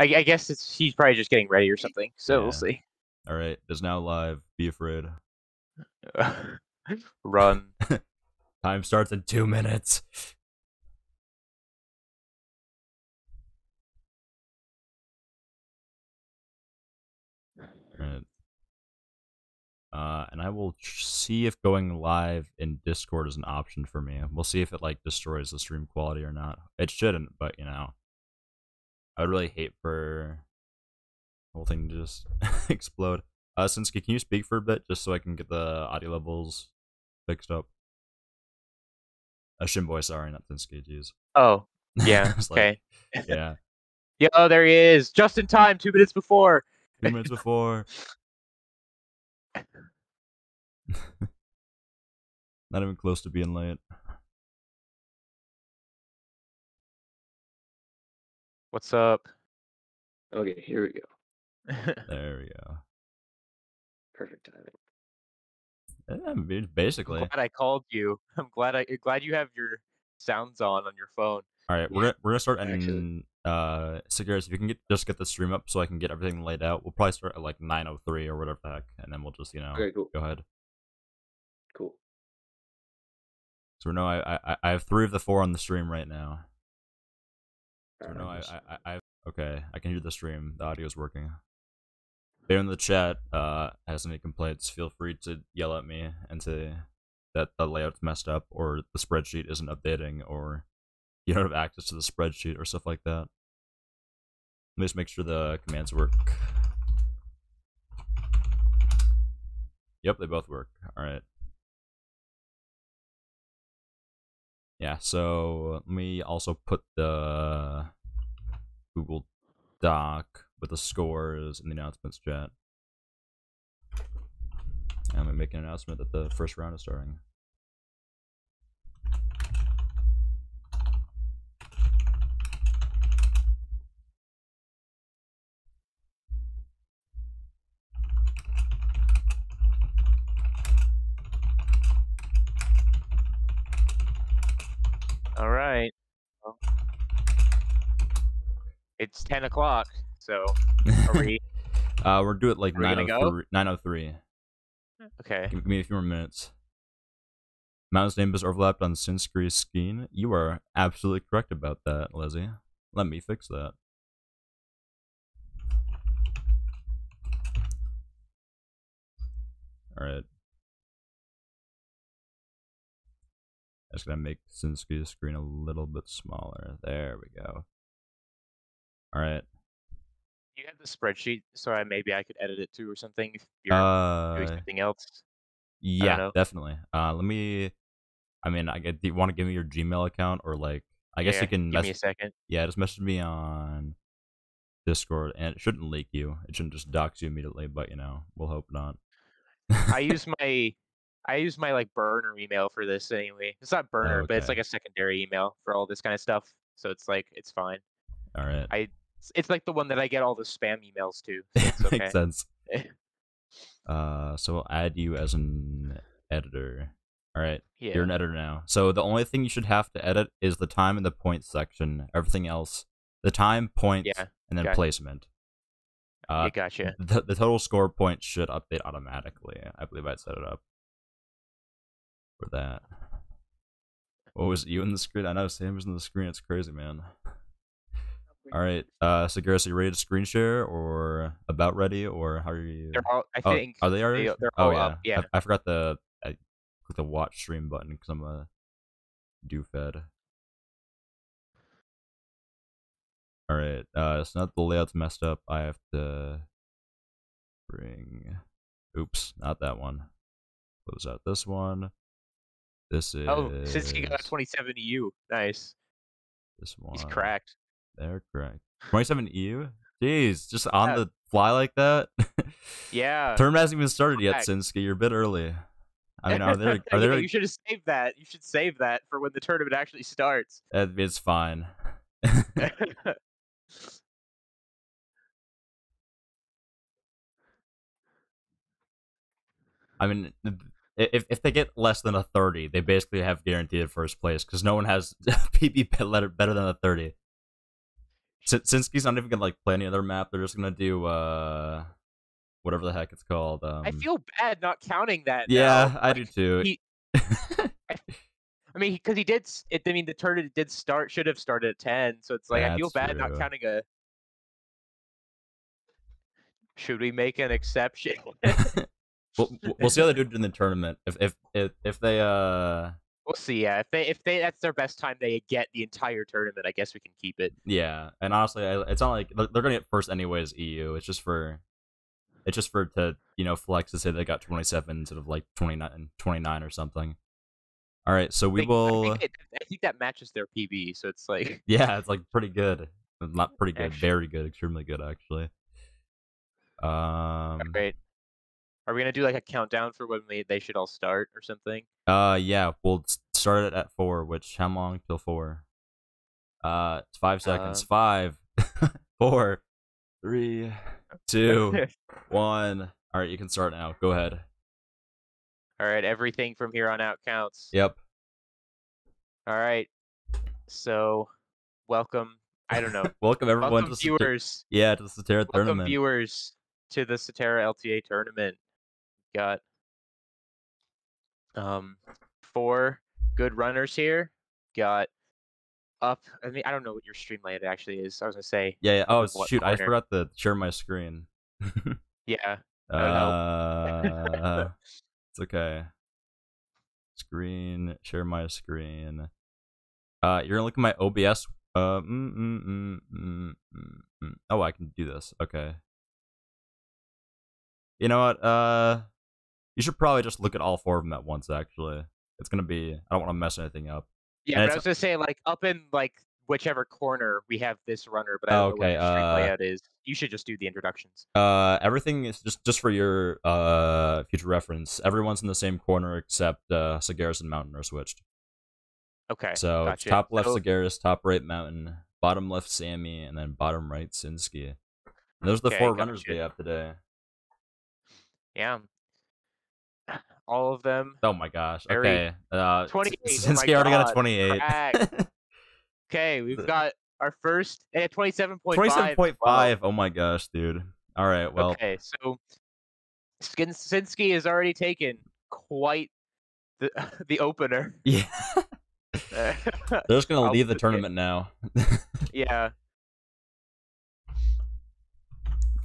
I guess he's probably just getting ready or something. So we'll see. All right, it's now live. Be afraid. Run. Time starts in 2 minutes. All right. And I will see if going live in Discord is an option for me. We'll see if it like destroys the stream quality or not. It shouldn't, but you know, I would really hate for the whole thing to just explode. Sinsuke, can you speak for a bit just so I can get the audio levels fixed up? Shimboy, sorry, not Sinsuke, jeez. Oh, yeah, okay. Like, yeah. Yo, there he is, just in time, 2 minutes before. 2 minutes before. Not even close to being late. What's up? Okay, here we go. There we go. Perfect timing. Yeah, basically. I'm glad I called you. I'm glad you have your sounds on your phone. All right, we're gonna start in Seterra, if you can just get the stream up so I can get everything laid out. We'll probably start at like 9:03 or whatever the heck, and then we'll just Okay, cool. go ahead. Cool. So no, I have 3 of the 4 on the stream right now. So no, I okay, I can hear the stream. The audio is working. If anyone in the chat has any complaints, feel free to yell at me and say that the layout's messed up or the spreadsheet isn't updating or you don't have access to the spreadsheet or stuff like that. Let me just make sure the commands work. Yep, they both work. Alright. Yeah, so let me also put the Google Doc with the scores in the announcements chat. I'm gonna make an announcement that the first round is starting. All right. Well, it's 10 o'clock, so are we? We're doing it like 9:03. Okay. Give me a few more minutes. Mountain's name is overlapped on Sinsuke's screen. You are absolutely correct about that, Lizzie. Let me fix that. Alright. I'm just gonna make Sinsuke's screen a little bit smaller. There we go. Alright. You have the spreadsheet, so maybe I could edit it too or something if you're doing something else. Yeah, definitely. Let me. I mean, do you want to give me your Gmail account or like? I guess you can. Give me a second. Yeah, just message me on Discord, and it shouldn't leak you. It shouldn't just dox you immediately, but you know, we'll hope not. I use my like burner email for this anyway. It's not burner, but it's like a secondary email for all this kind of stuff. So it's like it's fine. All right. It's like the one that I get all the spam emails to. So it's okay. Makes sense. So I'll add you as an editor. All right. Yeah. You're an editor now. So the only thing you should have to edit is the time and the points section. Everything else, the time, points, and then placement. Gotcha. The total score points should update automatically. I believe I'd set it up for that. What was you in the screen? I know Sam was in the screen. It's crazy, man. All right, so Garrus, are you ready to screen share or about ready or how are you? They're all, I think. Are they already? They're all up. Yeah. I forgot I clicked the watch stream button because I'm a doofed. All right, so now that the layout's messed up, I have to bring. Oops, not that one. Close out this one. This is. Oh, since he got 27 EU, nice. This one. He's cracked. They're correct. 27 EU? Jeez, just on the fly like that? Yeah. Tournament hasn't even started yet, Sinsuke. You're a bit early. I mean, are there you should have saved that. You should save that for when the tournament actually starts. It's fine. I mean, if they get less than a 30, they basically have guaranteed first place because no one has PB better than a 30. Sinski's not even gonna like play any other map. They're just gonna do whatever the heck it's called. I feel bad not counting that. Yeah, now. I do too. I mean, because he did. I mean, the tournament did start. Should have started at 10. So it's like I feel bad not counting a. Should we make an exception? We'll see how they do it in the tournament. If they We'll see. Yeah, if they that's their best time they get the entire tournament, I guess we can keep it. Yeah, and honestly, it's not like they're gonna get first anyways. EU. It's just for to flex to say they got 27 instead of like 29 or something. All right, so we will. I think that matches their PB, so it's like. Yeah, it's like pretty good. Not pretty good, very good, extremely good actually. Great. Are we gonna do like a countdown for when they should all start or something? Yeah, we'll start it at 4. Which how long till 4? It's 5 seconds. 5, 4, 3, 2, 1. All right, you can start now. Go ahead. All right, everything from here on out counts. Yep. All right. So, welcome. I don't know. Welcome everyone welcome to the viewers. Yeah, to the Seterra Tournament. Welcome viewers to the Seterra LTA Tournament. Got 4 good runners here. Got up. I mean, I don't know what your stream layout actually is. I was gonna say. Yeah. Oh shoot! corner. I forgot to share my screen. Yeah. It's okay. Screen. Share my screen. You're gonna look at my OBS. Oh, I can do this. Okay. You know what? You should probably just look at all 4 of them at once. Actually, it's gonna be. I don't want to mess anything up. Yeah, but I was gonna say like up in like whichever corner we have this runner, but I don't know what the stream layout is. You should just do the introductions. Everything is just for your future reference. Everyone's in the same corner except Sagaris and Mountain are switched. Okay. So gotcha. Top left Sagaris, top right Mountain, bottom left Sammy, and then bottom right Sinski. And those are the 4 runners we have today. Yeah. All of them. Oh my gosh. Okay. 28. Sinski already got a 28. Okay, we've got our first at 27.5. 27.5. Wow. Oh my gosh, dude. All right. Well. Okay, so Sinski has already taken quite the opener. Yeah. They're just gonna leave the tournament now. Yeah.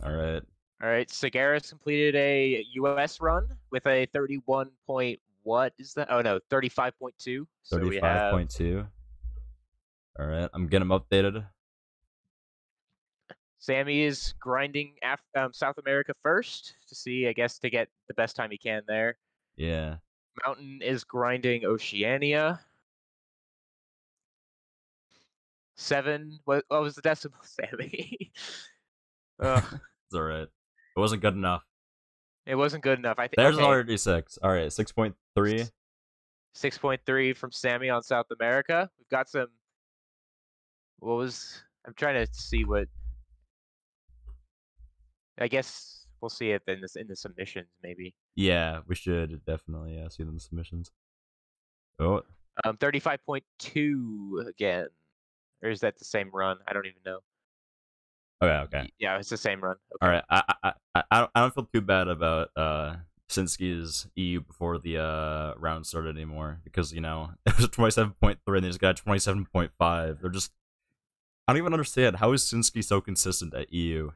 All right. All right. Sagaris completed a US run with a 31 point. What is that? Oh no, 35.2. 35.2. All right, I'm getting them updated. Sammy is grinding South America first to see, I guess, to get the best time he can there. Yeah. Mountain is grinding Oceania. 7. What was the decimal, Sammy? It's all right. It wasn't good enough. It wasn't good enough. I think there's already 6. All right, 6.3. 6.3 from Sammy on South America. We've got some. I'm trying to see what. I guess we'll see it in the submissions maybe. Yeah, we should definitely see them in the submissions. Oh. 35.2 again. Or is that the same run? I don't even know. Okay. Yeah, it's the same run. Okay. All right. I don't feel too bad about Sinski's EU before the round started anymore because it was 27.3 and they just got 27.5. They're just. I don't even understand how is Sinski so consistent at EU.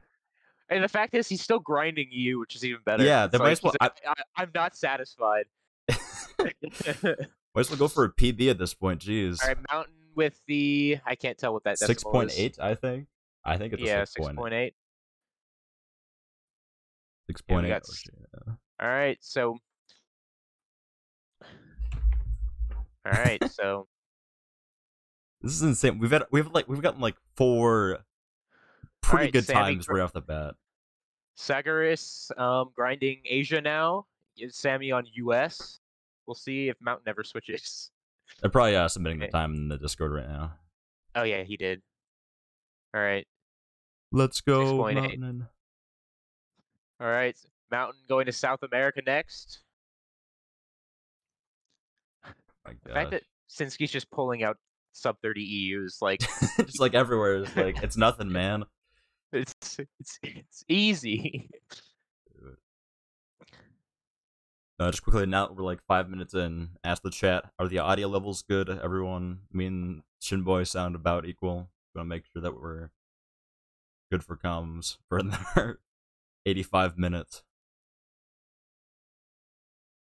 And the fact is, he's still grinding EU, which is even better. Yeah, they might as well. I'm not satisfied. Might as well go for a PB at this point. Jeez. All right, Mountain with the. I can't tell what that decimal 6.8. I think it's a 6.8. 6.8. Yeah, all right, so. All right, so. This is insane. We've gotten like 4 pretty good times right off the bat. Sagaris grinding Asia now. Sammy on US. We'll see if Mountain ever switches. They're probably submitting the time in the Discord right now. Oh yeah, he did. All right. Let's go, Mountain. All right, Mountain going to South America next. My the fact that Sinski's just pulling out sub 30 EUs. Like, just like everywhere. It's like it's nothing, man. it's easy. Just quickly, now we're like 5 minutes in. Ask the chat, are the audio levels good? Everyone, me and Shinboy sound about equal. Gonna make sure that we're good for comms for another 85 minutes.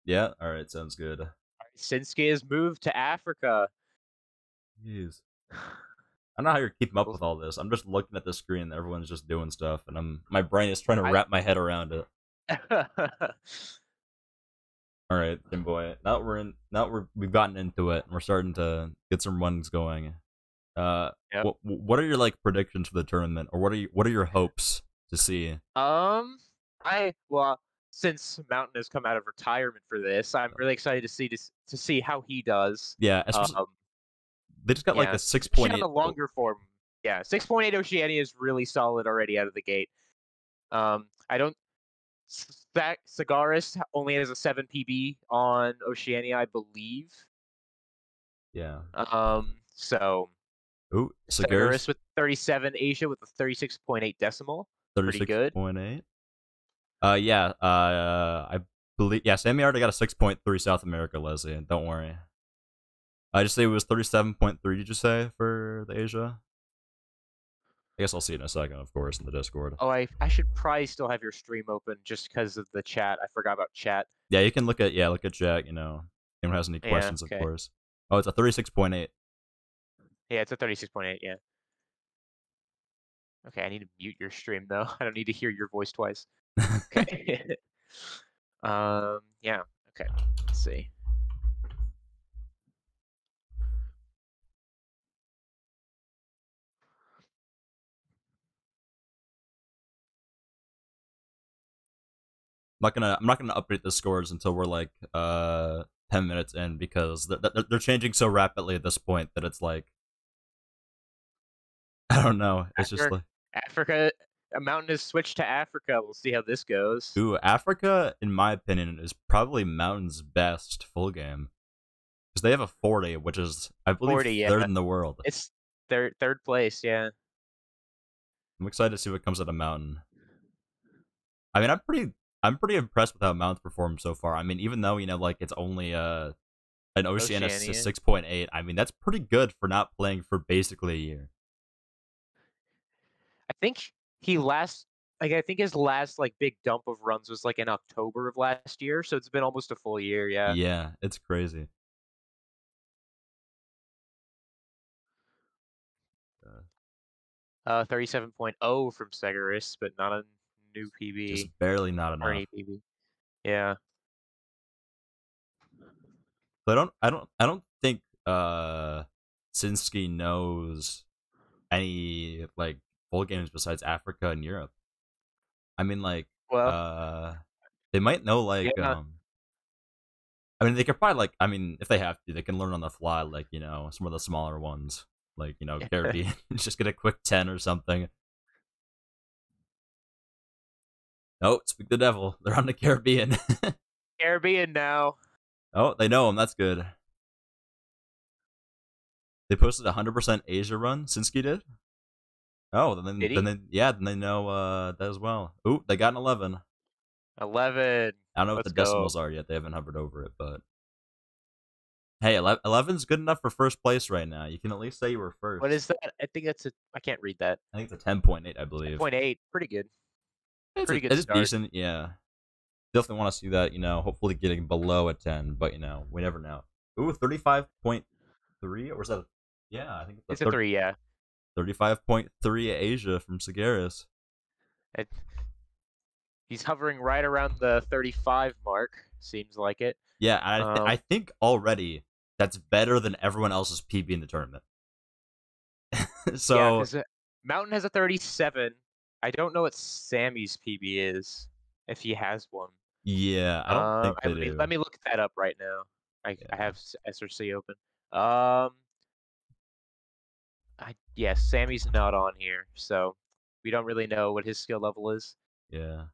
Yeah, alright, sounds good. All right, Shinsuke has moved to Africa. Jeez. I don't know how you're keeping up with all this. I'm just looking at the screen and everyone's just doing stuff, and my brain is trying to wrap my head around it. All right, Shinboy. We've gotten into it, and we're starting to get some runs going. Yep. What are your like predictions for the tournament, or what are your hopes to see? Since Mountain has come out of retirement for this, I'm really excited to see how he does. Yeah, they just got like a 6.8 on the longer form. Yeah, 6.8 Oceania is really solid already out of the gate. I don't. Sagaris only has a 7 PB on Oceania, I believe. Yeah. So. Ooh, Sagaris with 37, Asia with a 36.8 decimal. 36.8. Yeah. I believe. Yeah, Sammy already got a 6.3 South America, Leslie. Don't worry. I just say it was 37.3. Did you say for the Asia? I guess I'll see it in a second, of course, in the Discord. Oh, I should probably still have your stream open just because of the chat. I forgot about chat. Yeah, you can look at chat. You know, anyone has any questions, okay. of course. Oh, it's a 36.8. Yeah, it's a 36.8. Yeah. Okay, I need to mute your stream though. I don't need to hear your voice twice. Okay. Yeah. Okay. Let's see. I'm not gonna update the scores until we're like 10 minutes in, because they're changing so rapidly at this point that it's like, I don't know. It's just like Africa. A Mountain has switched to Africa. We'll see how this goes. Ooh, Africa, in my opinion, is probably Mountain's best full game, because they have a 40, which is, I believe, 40, third in the world. It's third place. Yeah. I'm excited to see what comes out of Mountain. I mean, I'm pretty impressed with how Mountain's performed so far. I mean, even though, you know, like, it's only an Oceania 6.8, I mean, that's pretty good for not playing for basically a year. I think I think his last like big dump of runs was like in October of last year, so it's been almost a full year. Yeah. Yeah, it's crazy. 37.0 from Segaris, but not a new PB. Just barely not enough. Or any PB. Yeah. But I don't think Sinski knows any like full games besides Africa and Europe. I mean, like, they might know, like, I mean, they could probably, like, I mean, if they have to, they can learn on the fly, like, you know, some of the smaller ones, like, you know, Caribbean. Just get a quick 10 or something. Oh, speak the devil. They're on the Caribbean. Caribbean now. Oh, they know him. That's good. They posted a 100% Asia run. Sinski did. Oh, then they know that as well. Ooh, they got an 11. 11. I don't know what the decimals are yet. They haven't hovered over it, but hey, 11's good enough for first place right now. You can at least say you were first. What is that? I think that's I can't read that. I think it's a 10.8, I believe. 10.8, pretty good. Pretty good. It's decent, yeah. Definitely want to see that, you know, hopefully getting below a 10, but, you know, we never know. Ooh, 35.3, or is that? Yeah, I think it's a 3, yeah. 35.3 Asia from Sagaris. He's hovering right around the 35 mark, seems like it. Yeah, I think already that's better than everyone else's PB in the tournament. So yeah, because Mountain has a 37. I don't know what Sammy's PB is, if he has one. Yeah, I don't think they do. Let me look that up right now. I have SRC open. Yeah, Sammy's not on here, so we don't really know what his skill level is. Yeah.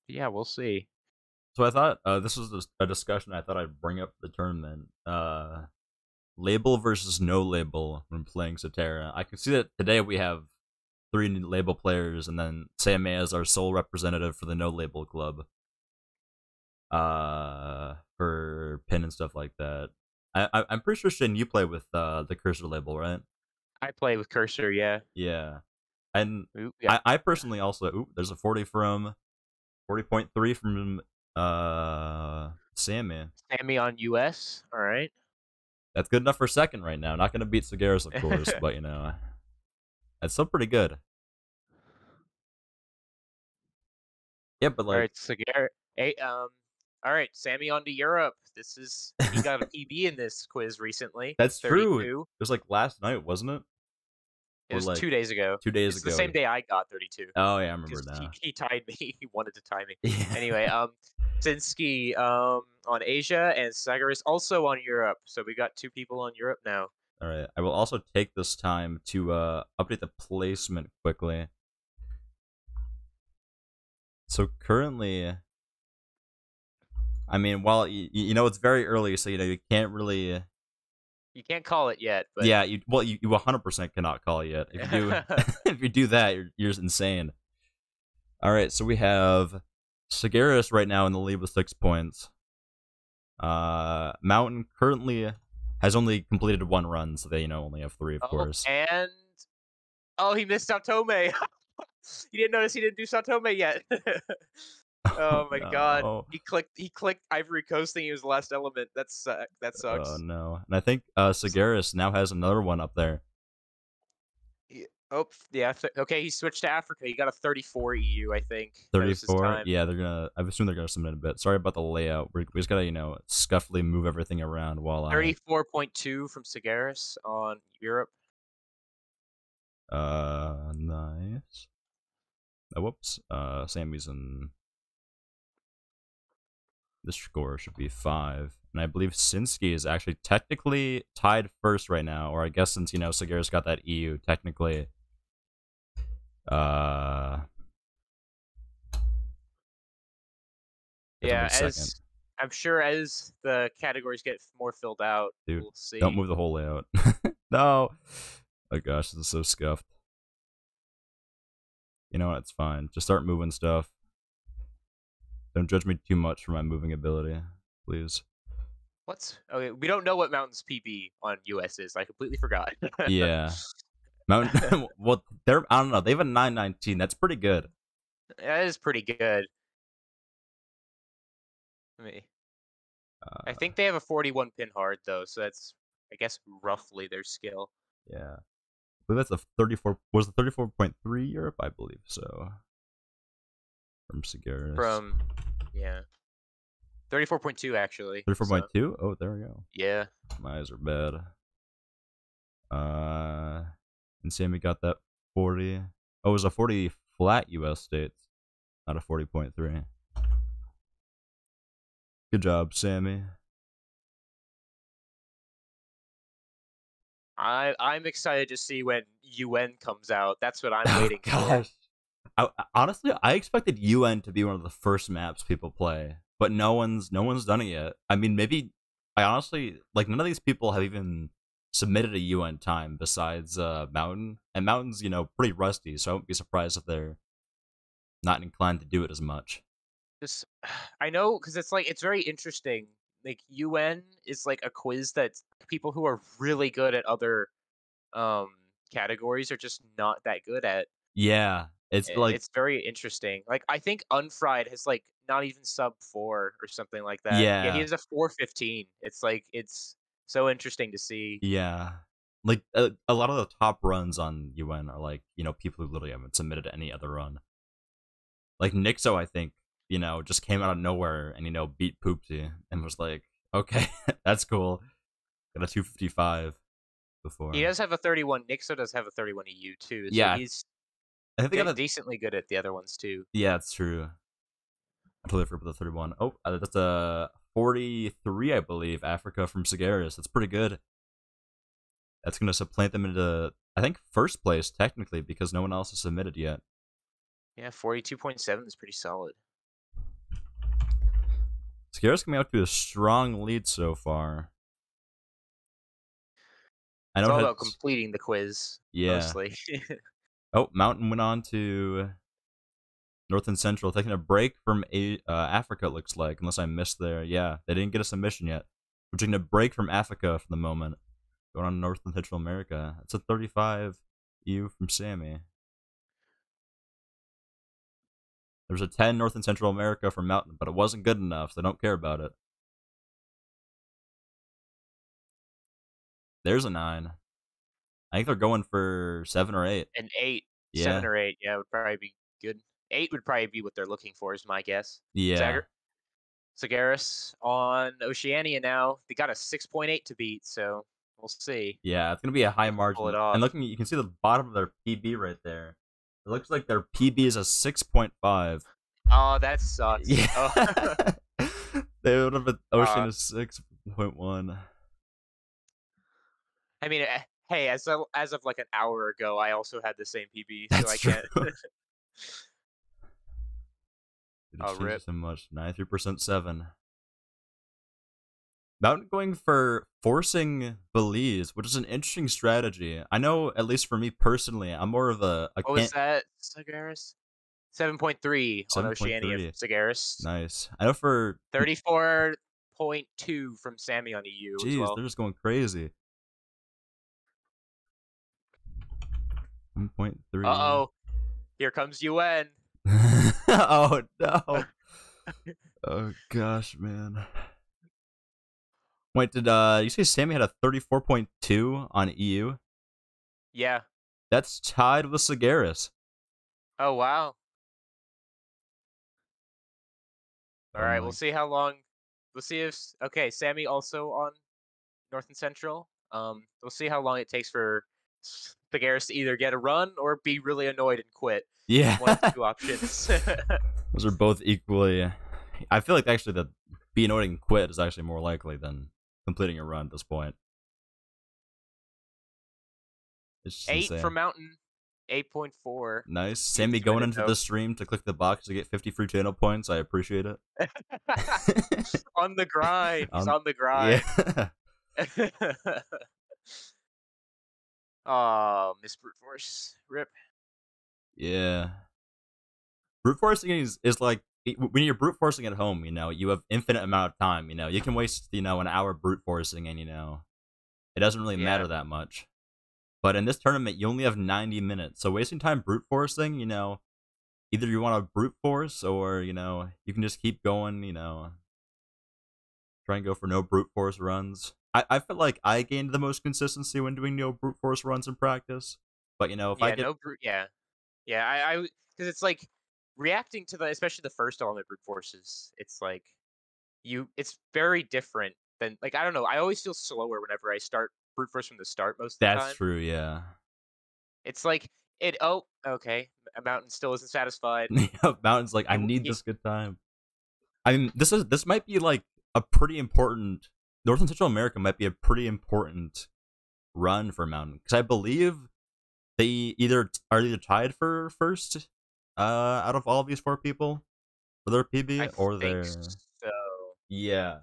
Yeah, we'll see. So I thought this was a discussion I thought I'd bring up the tournament. Label versus no label when playing Seterra. I can see that today we have 3 label players, and then Sammy as our sole representative for the no label club. For pin and stuff like that. I'm pretty sure, Shin, you play with the Cursor label, right? I play with Cursor, yeah. Yeah. And Ooh, yeah. I personally also there's a 40.3 from Sammy. Sammy on US, all right. That's good enough for second right now. Not gonna beat Sagaris, of course, but you know, that's still pretty good. Yeah, but like, all right, Sagaris. Hey, all right, Sammy on to Europe. He got a PB in this quiz recently. that's 32. true. It was like last night, wasn't it? It was like 2 days ago. 2 days it's ago. The same day I got 32. Oh yeah, I remember now. He tied me. He wanted to tie me. Yeah. Anyway, Sinsky on Asia and Sagaris also on Europe. So we got 2 people on Europe now. All right. I will also take this time to update the placement quickly. So currently, I mean, while you know it's very early, so you know you can't really. You can't call it yet, but Yeah, you 100% cannot call it yet. If you do, if you do that, you're insane. All right, so we have Sagaris right now in the lead with 6 points. Mountain currently has only completed 1 run, so they only have 3, of course. And he missed Satome. He didn't notice he didn't do Satome yet. Oh my god. He clicked Ivory Coast thinking he was the last element. That sucks. Oh no. And I think Sagaris now has another one up there. Oh, yeah. Okay, he switched to Africa. He got a 34 EU, I think. 34? Yeah, I assume they're gonna submit a bit. Sorry about the layout. We just gotta, scuffily move everything around while 34.2 from Sagaris on Europe. Nice. Oh, whoops. Sammy's in. This score should be 5. And I believe Sinsky is actually technically tied first right now. Or I guess since, Sagaris got that EU, technically. Yeah, I'm sure as the categories get more filled out, dude, we'll see. Don't move the whole layout. No! Oh gosh, this is so scuffed. You know what? It's fine. Just start moving stuff. Don't judge me too much for my moving ability, please. Okay, we don't know what Mountain's PB on US is. I completely forgot. Yeah. Mountain. Well, I don't know. They have a 919. That's pretty good. That is pretty good. I think they have a 41 pin hard though, so that's, I guess, roughly their skill. Yeah. I believe that's a 34. Was the 34.3 Europe? I believe so. From Sagaris. Yeah. 34.2 actually. 34.2? So. Oh, there we go. Yeah. My eyes are bad. And Sammy got that 40. Oh, it was a 40 flat US states, not a 40.3. Good job, Sammy. I'm excited to see when UN comes out. That's what I'm waiting for. Honestly, I expected UN to be one of the first maps people play, but no one's done it yet. I mean, maybe I honestly none of these people have even submitted a UN time besides Mountain, and Mountain's pretty rusty, so I wouldn't be surprised if they're not inclined to do it as much. I know, because it's very interesting. Like UN is like a quiz that people who are really good at other categories are just not that good at. Yeah, it's very interesting. Like I think Unfried has not even sub 4 or something like that. Yeah, he has a 415. It's so interesting to see. Yeah, like a lot of the top runs on UN are people who literally haven't submitted any other run. Like Nixo, I think just came out of nowhere and beat Poopsie and was like, okay, that's cool. Got a 255 before. He does have a 31. Nixo does have a 31 EU too. So yeah, he's I think they got decently good at the other ones too. Yeah, it's true. I totally forgot the 31. Oh, that's a 43, I believe. Africa from Sagaris. That's pretty good. That's gonna supplant them into, I think, first place technically because no one else has submitted yet. Yeah, 42.7 is pretty solid. Scare's coming out to a strong lead so far. I It's know all it about has, completing the quiz, yeah. mostly. Oh, Mountain went on to North and Central, taking a break from Africa, it looks like, unless I missed there. Yeah, they didn't get a submission yet. We're taking a break from Africa for the moment. Going on North and Central America. It's a 35 EU from Sammy. There's a 10 North and Central America from Mountain, but it wasn't good enough, so they don't care about it. There's a 9. I think they're going for 7 or 8. An 8, 7 Yeah. or 8, yeah, would probably be good. 8 would probably be what they're looking for, is my guess. Yeah. Sagaris on Oceania now. They got a 6.8 to beat, so we'll see Yeah, it's going to be a high if they pull margin. it And off. looking, you can see the bottom of their PB right there. It looks like their PB is a 6.5. Oh, that sucks. Yeah. Oh, They would have been Ocean uh, is 6.1. I mean, hey, as of like an hour ago, I also had the same PB, so That's I true. can't. It Oh, changes rip. so much. 93% 7. Mountain going for forcing Belize, which is an interesting strategy. I know, at least for me personally, I'm more of a What was can't that, Sagaris? 7.3 on Oceania 7.3. from Sagaris. Nice. I know for 34.2 from Sammy on EU as jeez, well. they're just going crazy. 1.3. Uh-oh. Here comes UN. Oh no. Oh gosh, man. Wait, did you say Sammy had a 34.2 on EU? Yeah. That's tied with Sagaris. Oh, wow. All Oh right, my. we'll see how long. We'll see if okay, Sammy also on North and Central. We'll see how long it takes for Figueres to either get a run or be really annoyed and quit. Yeah. One of the two options. Those are both equally. I feel like actually that be annoyed and quit is actually more likely than completing a run at this point. It's just 8 for insane. Mountain. 8.4. Nice. He didn't Sammy going submit it into though. the stream to click the box to get 50 free channel points. I appreciate it. On the grind. He's um, on the grind. yeah. Oh, Miss Brute Force. Rip. Yeah. Brute forcing is like when you're brute forcing at home, you have infinite amount of time, you can waste, an hour brute forcing and it doesn't really Yeah. matter that much. But in this tournament, you only have 90 minutes. So wasting time brute forcing, either you want to brute force or, you can just keep going, try and go for no brute force runs. I feel like I gained the most consistency when doing no brute force runs in practice. But, if I Yeah, get. no brute. Yeah. Yeah, I because it's like reacting to the especially the first element brute forces. It's like it's very different than like I don't know. I always feel slower whenever I start brute force from the start most of the That's time. true, yeah. It's like it. Oh, okay. A mountain still isn't satisfied. Mountain's like, I need He this good time. I mean, this might be like a pretty important. North and Central America might be a pretty important run for Mountain because I believe they either tied for first out of all of these 4 people for their I PB or think their. so. Yeah,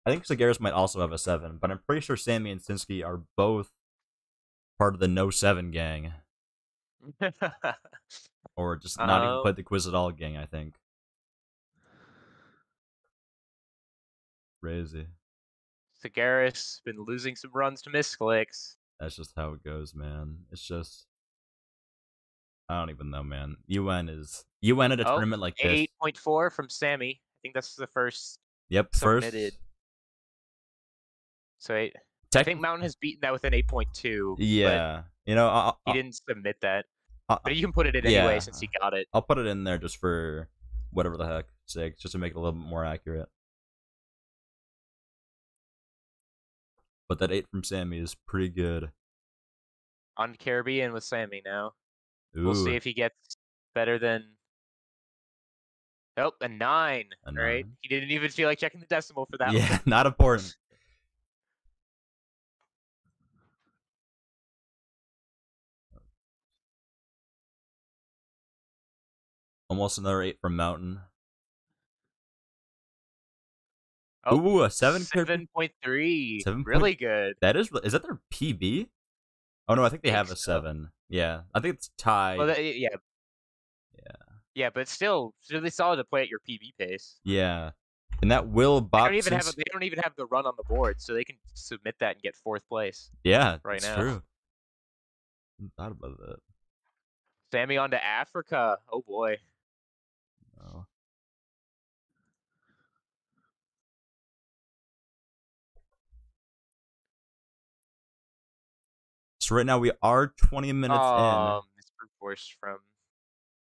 I think Sagaris might also have a 7, but I'm pretty sure Sammy and Sinsky are both part of the No 7 gang, or just not even um, played the quiz at all gang. I think. Crazy. Sagaris been losing some runs to misclicks. That's just how it goes, man. It's just I don't even know, man. UN at a Oh, tournament like this. 8.4 from Sammy. I think that's the first Yep, submitted. first. So I think Technically, Mountain has beaten that within 8.2, but yeah. he didn't submit that. I But you can put it in anyway yeah. since he got it. I'll put it in there just for whatever the heck sake, just to make it a little bit more accurate. But that 8 from Sammy is pretty good. On Caribbean with Sammy now. We'll see Ooh, if he gets better than. Oh, a 9. a All right. 9. He didn't even feel like checking the decimal for that Yeah, one. not important. Almost another 8 from Mountain. Oh, Ooh, a 7.3. 7 point. Really good. That is that their PB? Oh no, I think they Think have a so. 7. Yeah, I think it's tied. Well, yeah, Yeah. yeah, but still, it's really solid to play at your PB pace. Yeah. And that will They bop don't even have since they don't even have the run on the board, so they can submit that and get 4th place yeah, right it's now. true. I thought about that. Sammy on to Africa. Oh boy. Oh. So right now we are 20 minutes in. This brute force from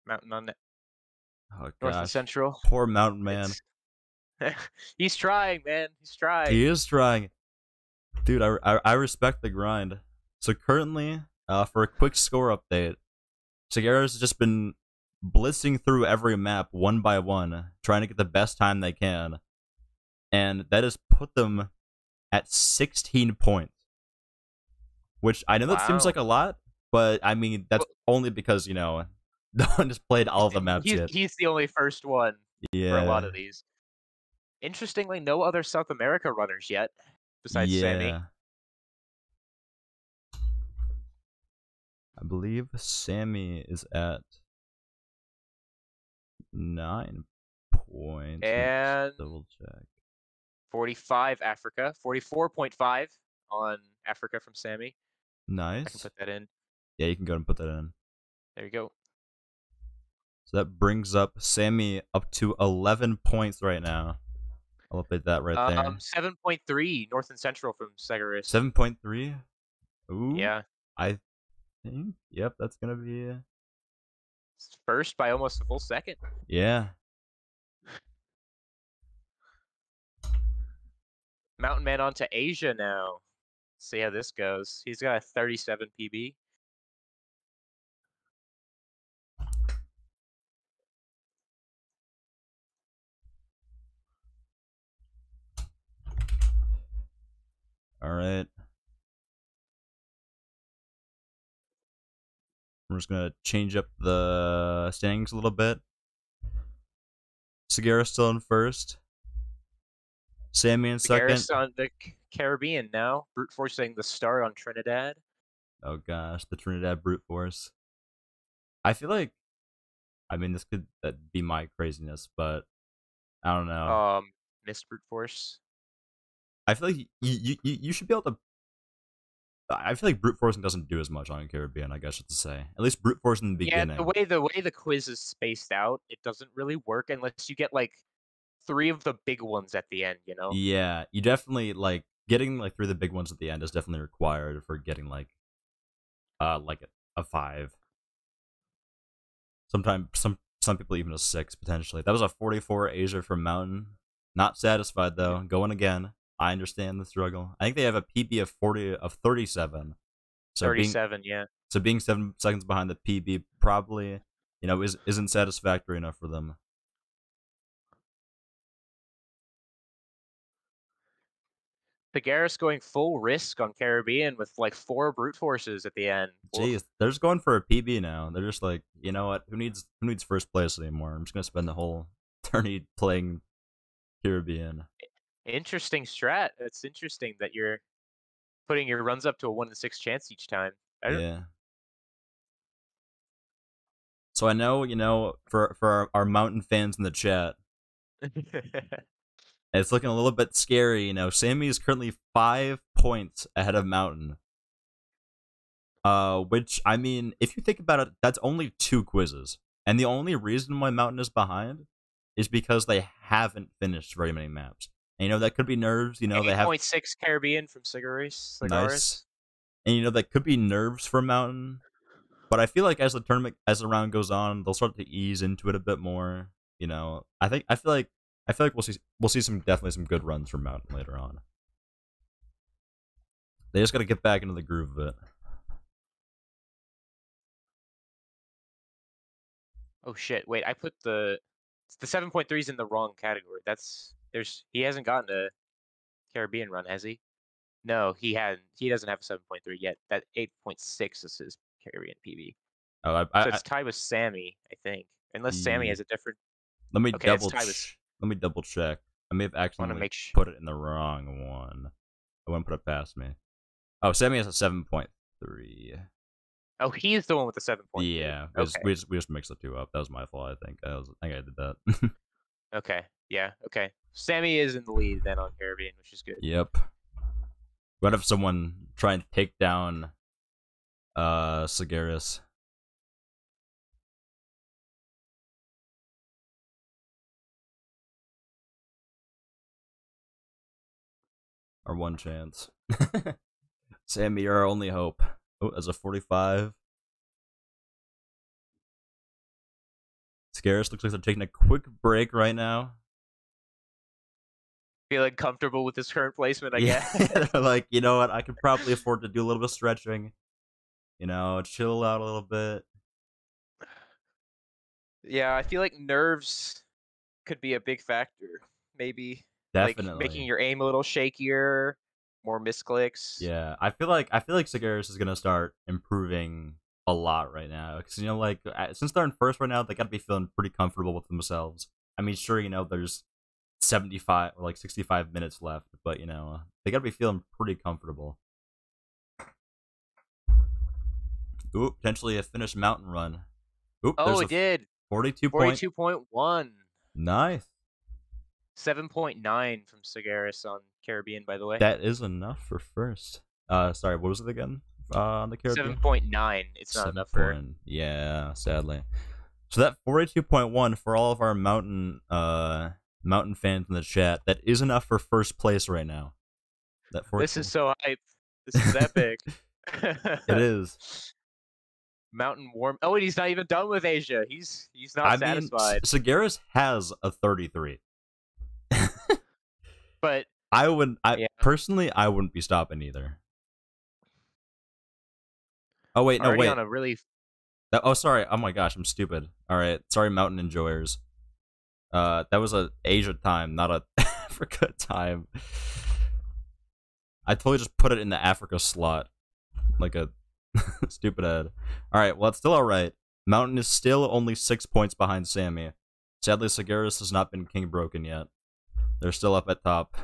Mountain on Oh North and gosh. Central. Poor mountain man. It's he's trying, man. He's trying. He is trying. Dude, I respect the grind. So currently, for a quick score update, Seterra's just been blitzing through every map one by one, trying to get the best time they can. And that has put them at 16 points. Which I know that seems Wow. like a lot, but I mean, that's only because, no one has played all the maps yet. He's the only first one for a lot Yeah. of these. Interestingly, no other South America runners yet, besides Sammy. Yeah. I believe Sammy is at 9 points. And double check. 45 Africa, 44.5 on Africa from Sammy. Nice. I can put that in. Yeah, you can go and put that in. There you go. So that brings up Sammy up to 11 points right now. I'll update that right there. 7.3 North and Central from Segaris. 7.3? Ooh. Yeah. I think, yep, that's going to be... First by almost a full second. Yeah. Mountain Man on to Asia now. Let's see how this goes. He's got a 37 PB. All right. I'm just going to change up the standings a little bit. Segarra still in first. Sammy in second. Segaris on the Caribbean now. Brute forcing the star on Trinidad. Oh gosh, the Trinidad brute force. I feel like, I mean, this could be my craziness, but I don't know. Miss brute force. I feel like you should be able to. I feel like brute forcing doesn't do as much on Caribbean, I guess to say. At least brute force in the beginning. Yeah, the way the quiz is spaced out, it doesn't really work unless you get like 3 of the big ones at the end, you know? Yeah, you definitely like getting like 3 of the big ones at the end is definitely required for getting like a 5. Sometimes some people even a 6 potentially. That was a 44 Asia from Mountain. Not satisfied though. Going again. I understand the struggle. I think they have a PB of 37. So 37, yeah. So being 7 seconds behind the PB probably, isn't satisfactory enough for them. Figueres going full risk on Caribbean with like 4 brute forces at the end. Jeez, they're just going for a PB now. They're just like, you know what? Who needs first place anymore? I'm just gonna spend the whole tourney playing Caribbean. Interesting strat. It's interesting that you're putting your runs up to a 1 in 6 chance each time. Yeah. So I know, for our mountain fans in the chat, it's looking a little bit scary. Sammy is currently 5 points ahead of Mountain. Which, I mean, if you think about it, that's only 2 quizzes. And the only reason why Mountain is behind is because they haven't finished very many maps. And, that could be nerves. They have 8.6 Caribbean from Cigaris. Nice. And, that could be nerves for Mountain. But I feel like as the round goes on, they'll start to ease into it a bit more. I feel like we'll see definitely some good runs from Mountain later on. They just got to get back into the groove of it. Oh shit! Wait, I put the 7.3s in the wrong category. He hasn't gotten a Caribbean run, has he? No, he hadn't. He doesn't have a 7.3 yet. That 8.6 is his Caribbean PB. Oh, so it's tied with Sammy, I think. Unless Sammy has a different. Let me double check. I may have Want to accidentally make sure. put it in the wrong one. I wouldn't put it past me. Oh, Sammy has a 7.3. Oh, he's the one with the 7.3. Yeah, Okay. we just mixed the two up. That was my fault. I think I did that. Okay. Yeah. Okay. Sammy is in the lead then on Caribbean, which is good. Yep. What if someone try and take down Sagaris? Our one chance. Sammy, you're our only hope. Oh, as a 45. Scaris looks like they're taking a quick break right now. Feeling comfortable with this current placement, I Yeah, guess. they're like, you know what? I could probably afford to do a little bit of stretching. You know, chill out a little bit. Yeah, I feel like nerves could be a big factor. Maybe like making Definitely. your aim a little shakier, more misclicks. Yeah, I feel like Sagaris is gonna start improving a lot right now because like since they're in first right now, they gotta be feeling pretty comfortable with themselves. I mean, sure, there's 75 or like 65 minutes left, but they gotta be feeling pretty comfortable. Ooh, potentially a finished mountain run. Oop, Oh, there's it a did. 42 point. 42.1. Nice. 7.9 from Sagaris on Caribbean, by the way. That is enough for first. Sorry, what was it again? On the Caribbean? 7.9. It's not 7 enough for. point. Yeah, sadly. So that 42.1 for all of our mountain fans in the chat, that is enough for first place right now. That This is 42. so hype. This is epic. It is. Mountain warm. Oh, and he's not even done with Asia. He's not I mean, satisfied. Sagaris has a 33. But yeah. Personally, I wouldn't be stopping either. Oh wait, no, Already wait. on a really. Oh, sorry. Oh my gosh, I'm stupid. All right, sorry, mountain enjoyers. That was a Asia time, not a Africa time. I totally just put it in the Africa slot, like a stupid head. All right, well, it's still all right. Mountain is still only 6 points behind Sammy. Sadly, Sagaris has not been king broken yet. They're still up at top.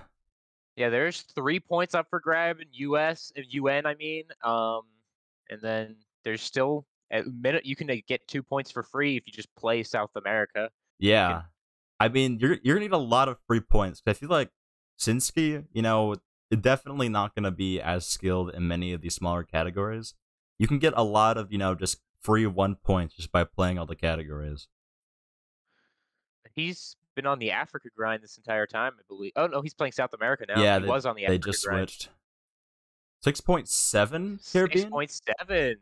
Yeah, there's 3 points up for grab in UN. I mean, and then there's still at minute you can get 2 points for free if you just play South America. Yeah, I mean, you're gonna need a lot of free points. I feel like Sinski, definitely not gonna be as skilled in many of these smaller categories. You can get a lot of just free 1 points just by playing all the categories. He's been on the Africa grind this entire time, I believe. Oh no, he's playing South America now. Yeah, He was on the they Africa just grind. switched. 6.7 Caribbean? 6.7.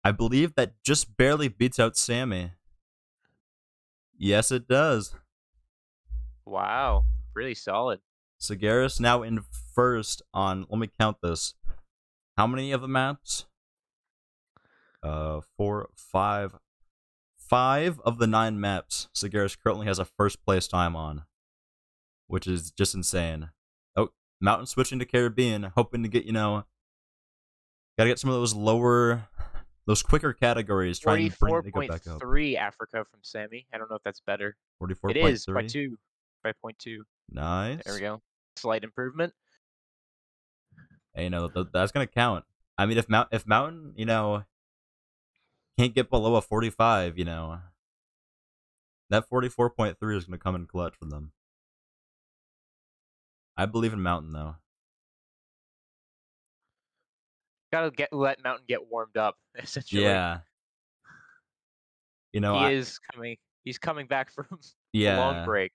I believe that just barely beats out Sammy. Yes, it does. Wow, really solid. Sagaris now in first on, let me count this. How many of the maps? 4, 5. 5 of the 9 maps Sagaris currently has a first place time on, which is just insane. Oh, mountain switching to Caribbean, hoping to get, gotta get some of those quicker categories, trying to bring the go back up. 44.3 Africa from Sammy. I don't know if that's better. 44.3. It is by 0.2. Nice. There we go. Slight improvement. Hey, that's gonna count. I mean, if Mountain, can't get below a 45, that 44.3 is gonna come in clutch for them. I believe in Mountain though. Gotta let Mountain get warmed up, essentially. Yeah. He's coming back from a yeah. long break.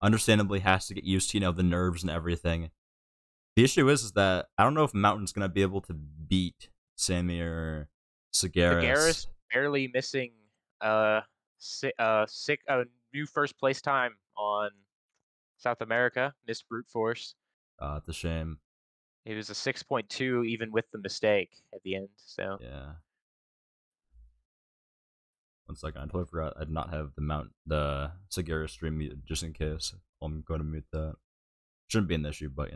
Understandably has to get used to, the nerves and everything. The issue is that I don't know if Mountain's gonna be able to beat Sammy or Sagaris. Sagaris barely missing new first place time on South America. Missed brute force. It's a shame. It was a 6.2 even with the mistake at the end. So yeah. 1 second, I totally forgot I did not have the Sagaris stream muted just in case. I'm going to mute that. Shouldn't be an issue, but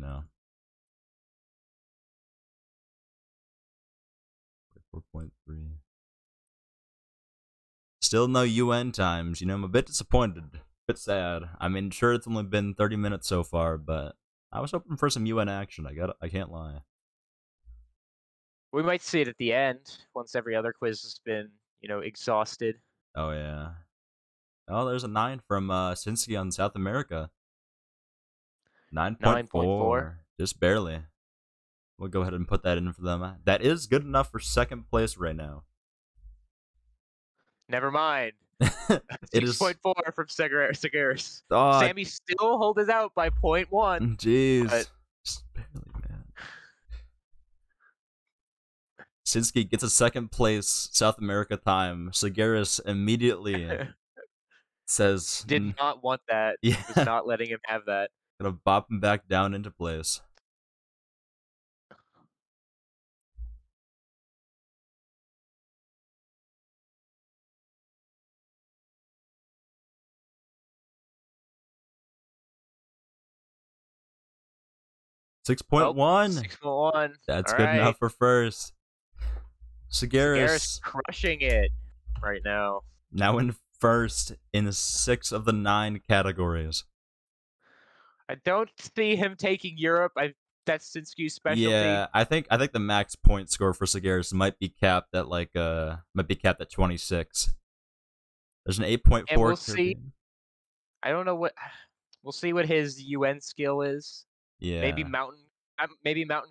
4.3. Still no UN times. I'm a bit disappointed. Bit sad. I mean, sure, it's only been 30 minutes so far, but I was hoping for some UN action. I can't lie. We might see it at the end once every other quiz has been, exhausted. Oh yeah. Oh, there's a 9 from Sinsky on South America. 9.4. 9.4, just barely. We'll go ahead and put that in for them. That is good enough for second place right now. Never mind. It is 6.4 from Segaris. Oh, Sammy still holding out by 0.1. jeez. But... Just barely, man. Sinsky gets a second place South America time. Segaris immediately says did not want that. Yeah. Was not letting him have that. Gonna bop him back down into place. Oh, 6.1. 6.1. That's All good right. enough for first. Segaris crushing it right now. Now in first in 6 of the 9 categories. I don't see him taking Europe. That's Sinsky's specialty. Yeah, I think the max point score for Segaris might be capped at 26. There's an 8.4. And we'll see. I don't know what. We'll see what his UN skill is. Yeah. Maybe Mountain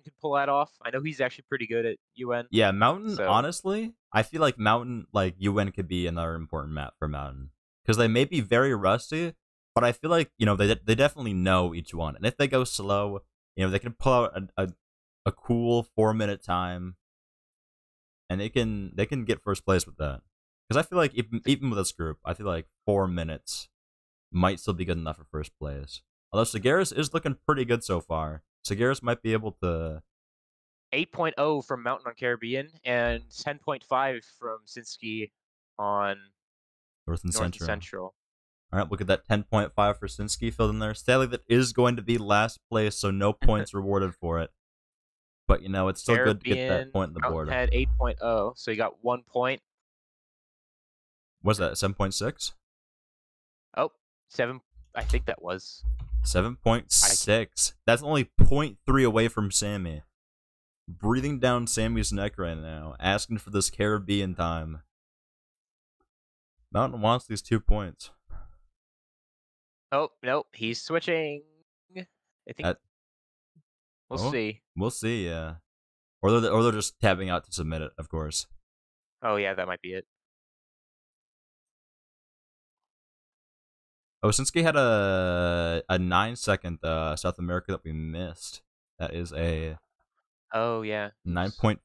could pull that off. I know he's actually pretty good at UN. Yeah, Mountain. So. Honestly, I feel like Mountain, like UN, could be another important map for Mountain because they may be very rusty, but I feel like they definitely know each one, and if they go slow, they can pull out a cool 4-minute time, and they can get first place with that. Because I feel like even with this group, I feel like 4 minutes might still be good enough for first place. Although Segaris is looking pretty good so far. Segaris might be able to... 8.0 from Mountain on Caribbean and 10.5 from Sinsky on North and Central. All right, look at that 10.5 for Sinsky filled in there. Sadly, that is going to be last place, so no points rewarded for it. But, it's still Caribbean, good to get that point on the board. Mountain had 8.0, so he got 1 point. What's that, 7.6? Oh, 7. I think that was 7.6. That's only 0.3 away from Sammy. Breathing down Sammy's neck right now, asking for this Caribbean time. Mountain wants these 2 points. Oh, nope, he's switching. I think we'll see. We'll see, yeah. Or they're just tabbing out to submit it, of course. Oh yeah, that might be it. Oh, Sinsky had a 9-second South America that we missed. That is a... Oh, yeah. 9.4.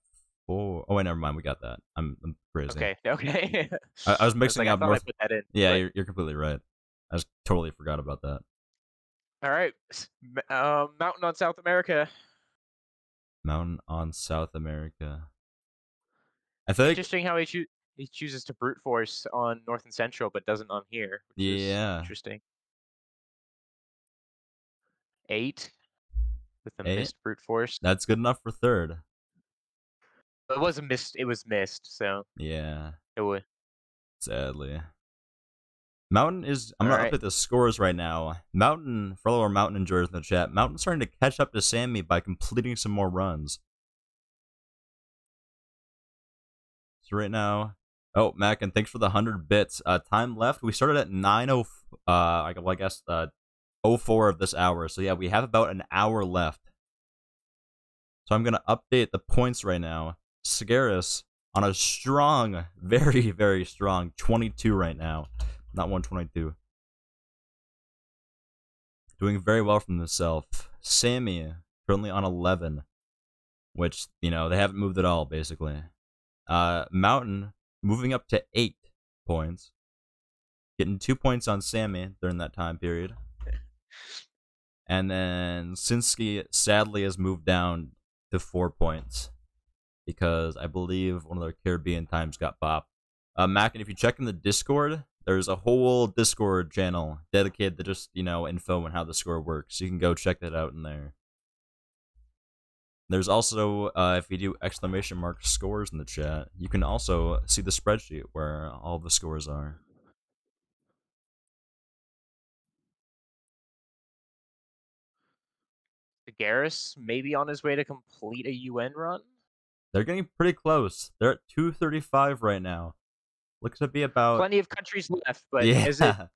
Oh, wait, never mind. We got that. I'm crazy. Okay. I was mixing up North... I put that in. Yeah, you're completely right. I just totally forgot about that. All right. Mountain on South America. Mountain on South America. I think... Interesting how he chooses to brute force on North and Central, but doesn't on here. Which is interesting. 8 with the missed brute force. That's good enough for third. It wasn't missed. It was missed. So yeah, it would. Sadly, Mountain is. I'm gonna update the scores right now. Mountain, for all our Mountain enjoyers in the chat, Mountain's starting to catch up to Sammy by completing some more runs. So right now, oh Mac, and thanks for the 100 bits. Time left. We started at 9:04. I guess 04 of this hour. So yeah, we have about an hour left. So I'm gonna update the points right now. Segaris on a strong, very, very strong 22 right now. Not 122. Doing very well from himself. Sammy currently on 11, which, they haven't moved at all, basically. Mountain moving up to 8 points. Getting 2 points on Sammy during that time period. And then Sinsky sadly has moved down to 4 points because I believe one of their Caribbean times got bopped. Mac, and if you check in the Discord, there's a whole Discord channel dedicated to just, info on how the score works. You can go check that out in there. There's also, if you do ! scores in the chat, you can also see the spreadsheet where all the scores are. Garrus maybe on his way to complete a UN run. They're getting pretty close. They're at 235 right now. Looks to be about Plenty of countries left, but yeah,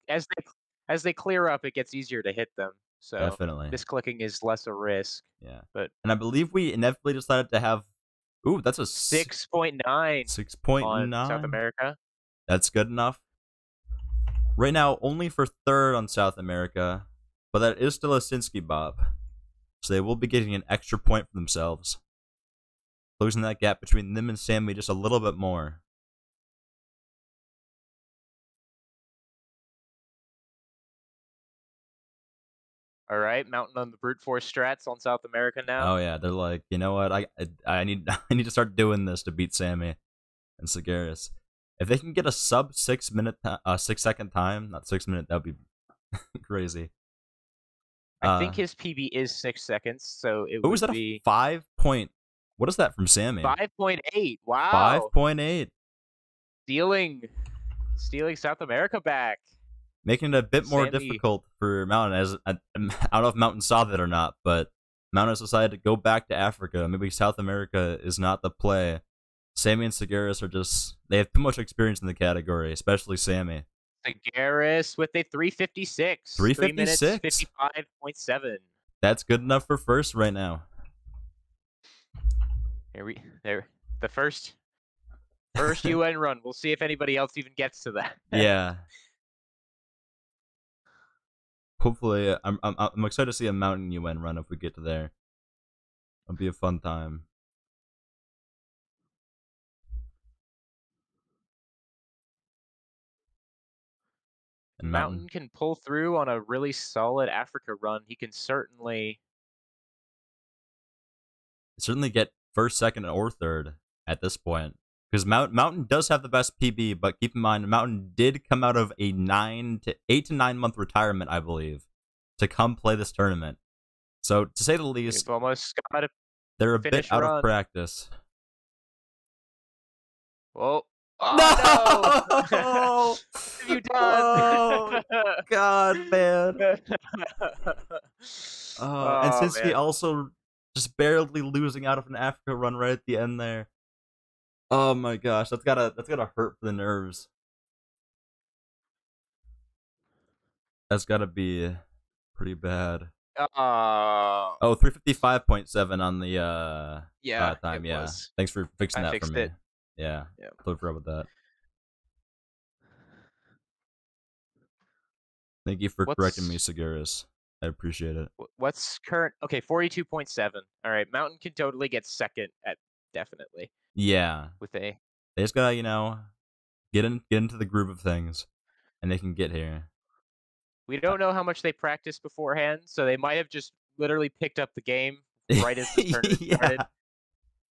as they clear up, it gets easier to hit them. So definitely. misclicking is less a risk. Yeah, but and I believe we inevitably decided to have. Ooh, that's a 6.9 on South 6.9. America. That's good enough. Right now, only for third on South America, but that is still a Sinsky Bob. So they will be getting an extra point for themselves. Closing that gap between them and Sammy just a little bit more. All right, Mountain on the brute force strats on South America now. Oh yeah, they're like, you know what? I need to start doing this to beat Sammy and Sagaris. If they can get a sub 6 second time, not 6 minute, that'd be crazy. I think his PB is 6 seconds, so it would was that be a 5 point? What is that from Sammy? 5.8. Wow. 5.8. Stealing South America back. Making it a bit more Sammy. difficult for Mountain. As I don't know if Mountain saw that or not, but Mountain has decided to go back to Africa. Maybe South America is not the play. Sammy and Sagaris are they have too much experience in the category, especially Sammy. Sagaris with a 3:56. 3:56? 55.7. That's good enough for first right now. The first UN run. We'll see if anybody else even gets to that. Yeah. Hopefully, I'm excited to see a Mountain UN run if we get to there. It'll be a fun time. And Mountain can pull through on a really solid Africa run. He can certainly get first, second, or third at this point. Because Mountain does have the best PB, but keep in mind, Mountain did come out of a 8 to 9 month retirement, I believe, to come play this tournament. So, to say the least, they're a bit out of practice. Well, oh, no! What have you done? Oh, God, man. And Sinsky also just barely losing out of an Africa run right at the end there. Oh my gosh, that's gotta hurt for the nerves. That's gotta be pretty bad. Oh, 3:55.7 on the time. Yeah, was. Thanks for fixing that for me. It. Yeah, totally forgot about that. Thank you for correcting me, Sagaris. I appreciate it. What's current? Okay, 42.7. All right, Mountain can totally get second at definitely. Yeah. They just gotta, get into the groove of things, and they can get here. We don't know how much they practiced beforehand, so they might have just literally picked up the game right as the tournament started.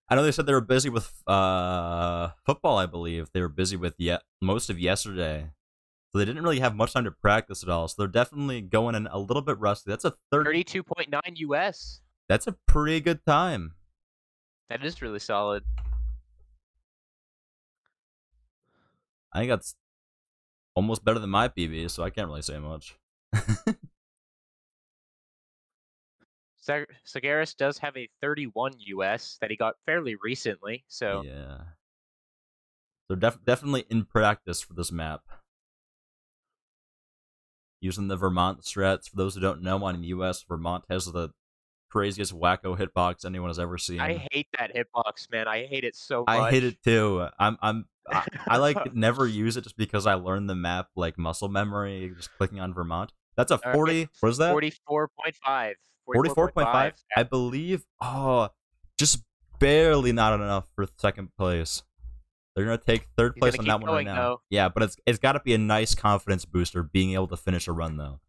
I know they said they were busy with football, I believe. They were busy with most of yesterday. So they didn't really have much time to practice at all. So they're definitely going in a little bit rusty. That's a 32.9 US. That's a pretty good time. That is really solid. I think that's almost better than my PB, so I can't really say much. Sagaris does have a 31 US that he got fairly recently, so yeah, they're definitely in practice for this map. Using the Vermont strats. For those who don't know, on US, Vermont has the craziest wacko hitbox anyone has ever seen. I hate that hitbox, man. I hate it so much. I hate it too. I like never use it just because I learned the map like muscle memory, just clicking on Vermont. That's a 40. Right. What is that? 44.5. 44.5. I believe. Oh, just barely not enough for second place. They're gonna take third place on that one right now. Though. Yeah, but it's got to be a nice confidence booster being able to finish a run though.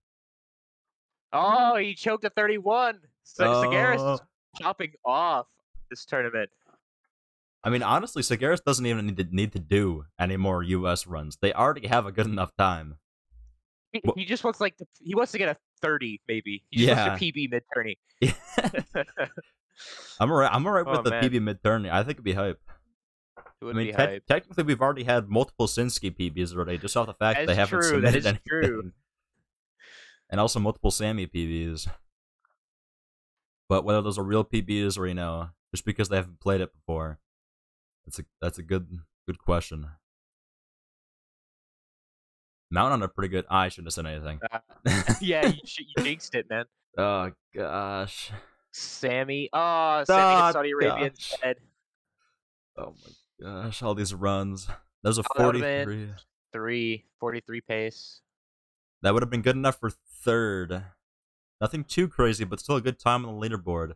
Oh, he choked at 31. Sagaris is chopping off this tournament. I mean, honestly, Sagaris doesn't even need to do any more US runs. They already have a good enough time. He just wants he wants to get a 30 maybe. He just wants a PB mid tourney. Yeah. I'm alright with the PB mid tourney. I think it'd be hype. It would be hype. Technically, we've already had multiple Sinsky PBs already, just off the fact that they haven't submitted anything. True. And also multiple Sammy PBs. But whether those are real PBs or just because they haven't played it before, that's a good question. Mountain on a pretty good. I shouldn't have said anything. Yeah, you jinxed it, man. Oh gosh. Sammy. Oh, Sammy hit Saudi Arabia instead. Oh my gosh, all these runs. That was a That would've 43. 43 pace. That would have been good enough for third. Nothing too crazy, but still a good time on the leaderboard.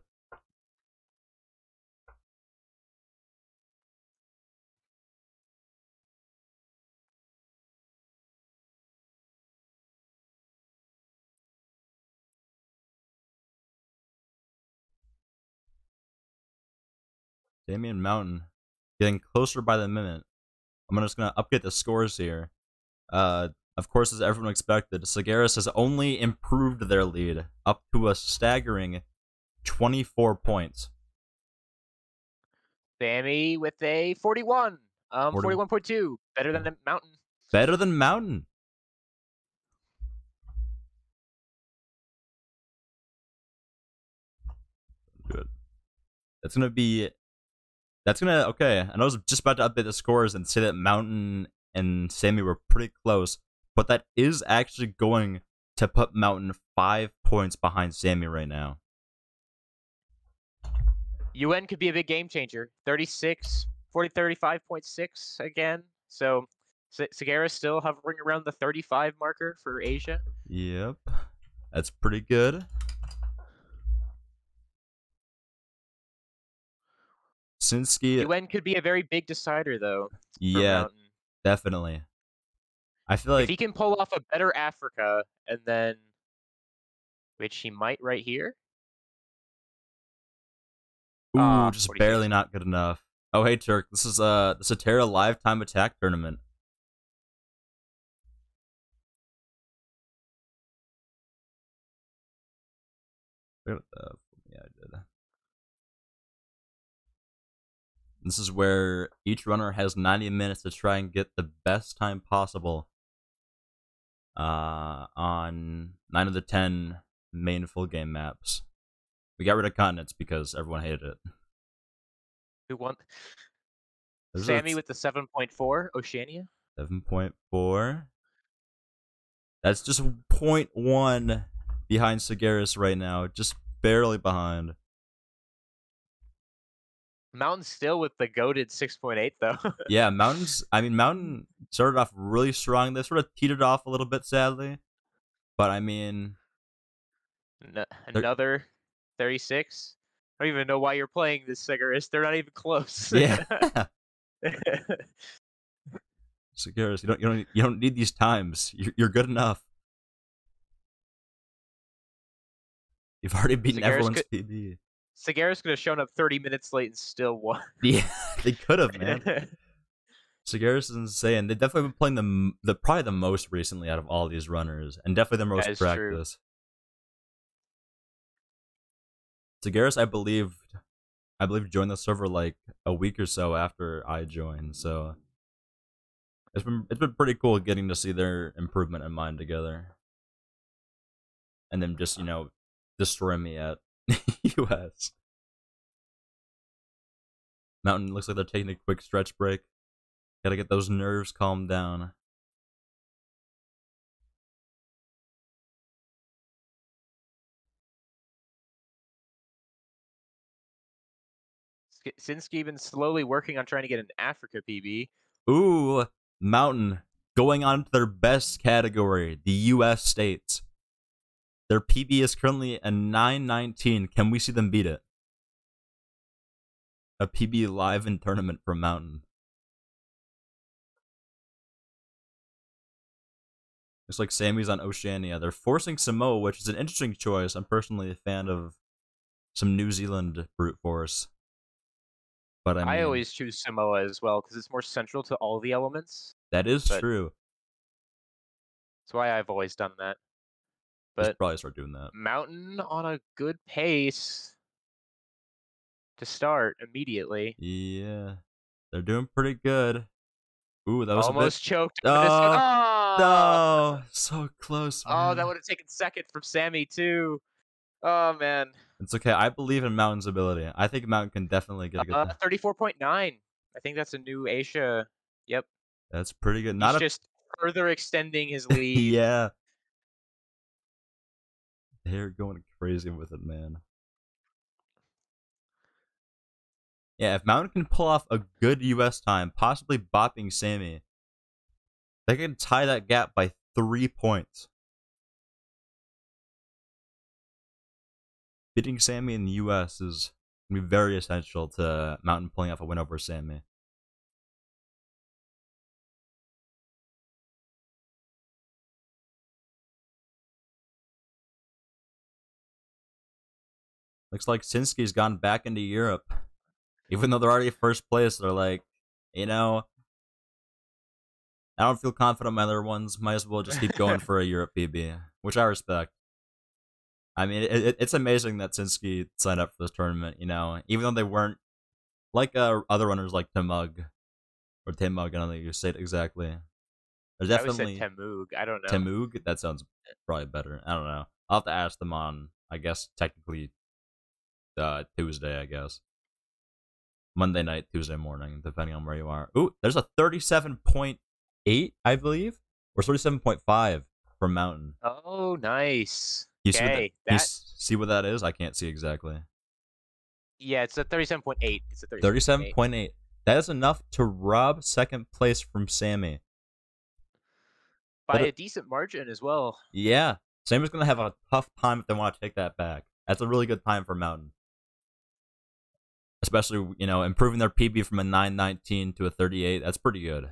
Damian Mountain getting closer by the minute. I'm just gonna update the scores here. Of course, as everyone expected, Segaris has only improved their lead up to a staggering 24 points. Sammy with a 41. 41.2. Better than the Mountain. Better than Mountain. Good. Okay, and I was just about to update the scores and say that Mountain and Sammy were pretty close, but that is actually going to put Mountain 5 points behind Sammy right now. UN could be a big game changer. 35.6 again. So Segaris still hovering around the 35 marker for Asia. Yep. That's pretty good. Sinski. UN could be a very big decider, though. Yeah, definitely. I feel like if he can pull off a better Africa, and then, which he might right here. Ooh, just 46. Barely not good enough. Oh, hey, Turk. This is the Seterra Lifetime Attack Tournament. Yeah, I did. This is where each runner has 90 minutes to try and get the best time possible on 9 of the 10 main full game maps. We got rid of continents because everyone hated it. Who won? Sammy with the 7.4, Oceania. 7.4. That's just 0.1 behind Segaris right now. Just barely behind. Mountain still with the goated 6.8 though. Yeah, Mountain started off really strong. They sort of teetered off a little bit, sadly. But I mean, another 36. I don't even know why you're playing this, Segaris. They're not even close. Yeah. Segaris, you don't need these times. You're good enough. You've already beaten everyone's PB. Segaris could have shown up 30 minutes late and still won. Yeah, they could have, man. Segaris is insane. They've definitely been playing probably the most recently out of all these runners, and definitely the most practice. Segaris, I believe joined the server like a week or so after I joined, so it's been pretty cool getting to see their improvement and mine together, and then just destroy me at US. Mountain looks like they're taking a quick stretch break. Gotta get those nerves calmed down. Sinski been slowly working on trying to get an Africa PB. Ooh, Mountain going on to their best category, the US states. Their PB is currently a 919. Can we see them beat it? A PB live in tournament from Mountain. Looks like Sammy's on Oceania. They're forcing Samoa, which is an interesting choice. I'm personally a fan of some New Zealand brute force. But I always choose Samoa as well because it's more central to all the elements. That is true. That's why I've always done that. But just probably start doing that. Mountain on a good pace to start immediately. Yeah, they're doing pretty good. Ooh, that was almost choked. No, so close. Man. Oh, that would have taken second from Sammy too. Oh man. It's okay. I believe in Mountain's ability. I think Mountain can definitely get a good. 34.9. I think that's a new Asia. Yep. That's pretty good. He's Not a just further extending his lead. yeah. They're going crazy with it, man. Yeah, if Mountain can pull off a good US time, possibly bopping Sammy, they can tie that gap by 3 points. Beating Sammy in the US is going to be very essential to Mountain pulling off a win over Sammy. Looks like Sinski's gone back into Europe. Even though they're already first place, they're like, you know, I don't feel confident in my other ones. Might as well just keep going for a Europe PB, which I respect. I mean, it's amazing that Sinski signed up for this tournament, you know, even though they weren't like other runners like Temug or Temug, I don't know you say it exactly. There's definitely I always said Temug. I don't know. Temug. That sounds probably better. I don't know. I'll have to ask them on, I guess, technically Tuesday, I guess. Monday night, Tuesday morning, depending on where you are. Ooh, there's a 37.8, I believe, or 37.5 from Mountain. Oh, nice. You see Okay, you see what that is? I can't see exactly. Yeah, it's a 37.8. It's a 37.8. That is enough to rob second place from Sammy. By a decent margin as well. Yeah. Sammy's going to have a tough time if they want to take that back. That's a really good time for Mountain. Especially, you know, improving their PB from a 9:19 to a 38. That's pretty good.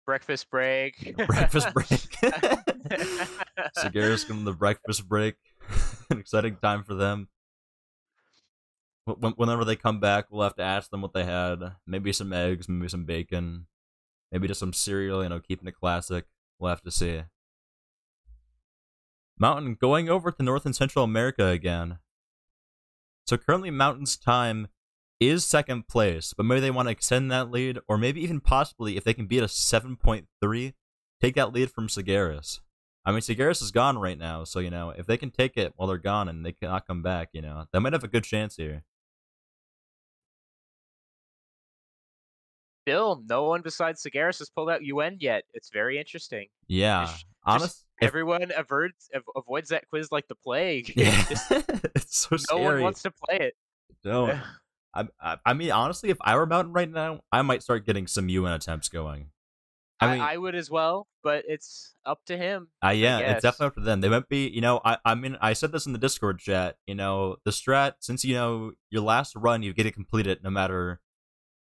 Breakfast break. Breakfast break. Seterra's going to the breakfast break. An exciting time for them. Whenever they come back, we'll have to ask them what they had. Maybe some eggs, maybe some bacon, maybe just some cereal, you know, keeping it classic. We'll have to see. Mountain going over to North and Central America again. So currently Mountain's time is second place, but maybe they want to extend that lead, or maybe even possibly, if they can beat a 7.3, take that lead from Segaris. I mean, Segaris is gone right now, so, you know, if they can take it while they're gone and they cannot come back, you know, they might have a good chance here. Still, no one besides Segaris has pulled out UN yet. It's very interesting. Yeah. Everyone avoids that quiz like the plague. Yeah. It's so scary. No one wants to play it. No. I mean, honestly, if I were Mountain right now, I might start getting some UN attempts going. I would as well, but it's up to him. Yeah, it's definitely up to them. They might be, you know, I mean, I said this in the Discord chat, you know, the strat, since, you know, your last run, you get to complete it no matter,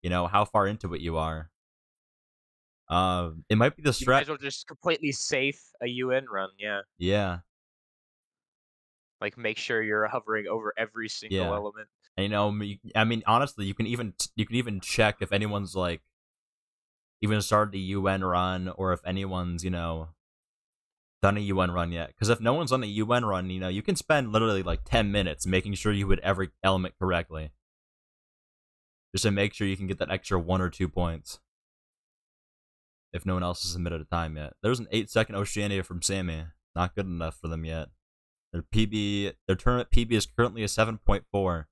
you know, how far into it you are. It might be the strat. You might as well just completely safe a UN run, yeah. Yeah. Like, make sure you're hovering over every single element. And, you know, I mean, honestly, you can even check if anyone's, like, even started a UN run, or if anyone's, you know, done a UN run yet. Because if no one's on a UN run, you know, you can spend literally, like, 10 minutes making sure you hit every element correctly. Just to make sure you can get that extra 1 or 2 points. If no one else has submitted a time yet. There's an 8-second Oceania from Sammy. Not good enough for them yet. Their tournament PB is currently a 7.4.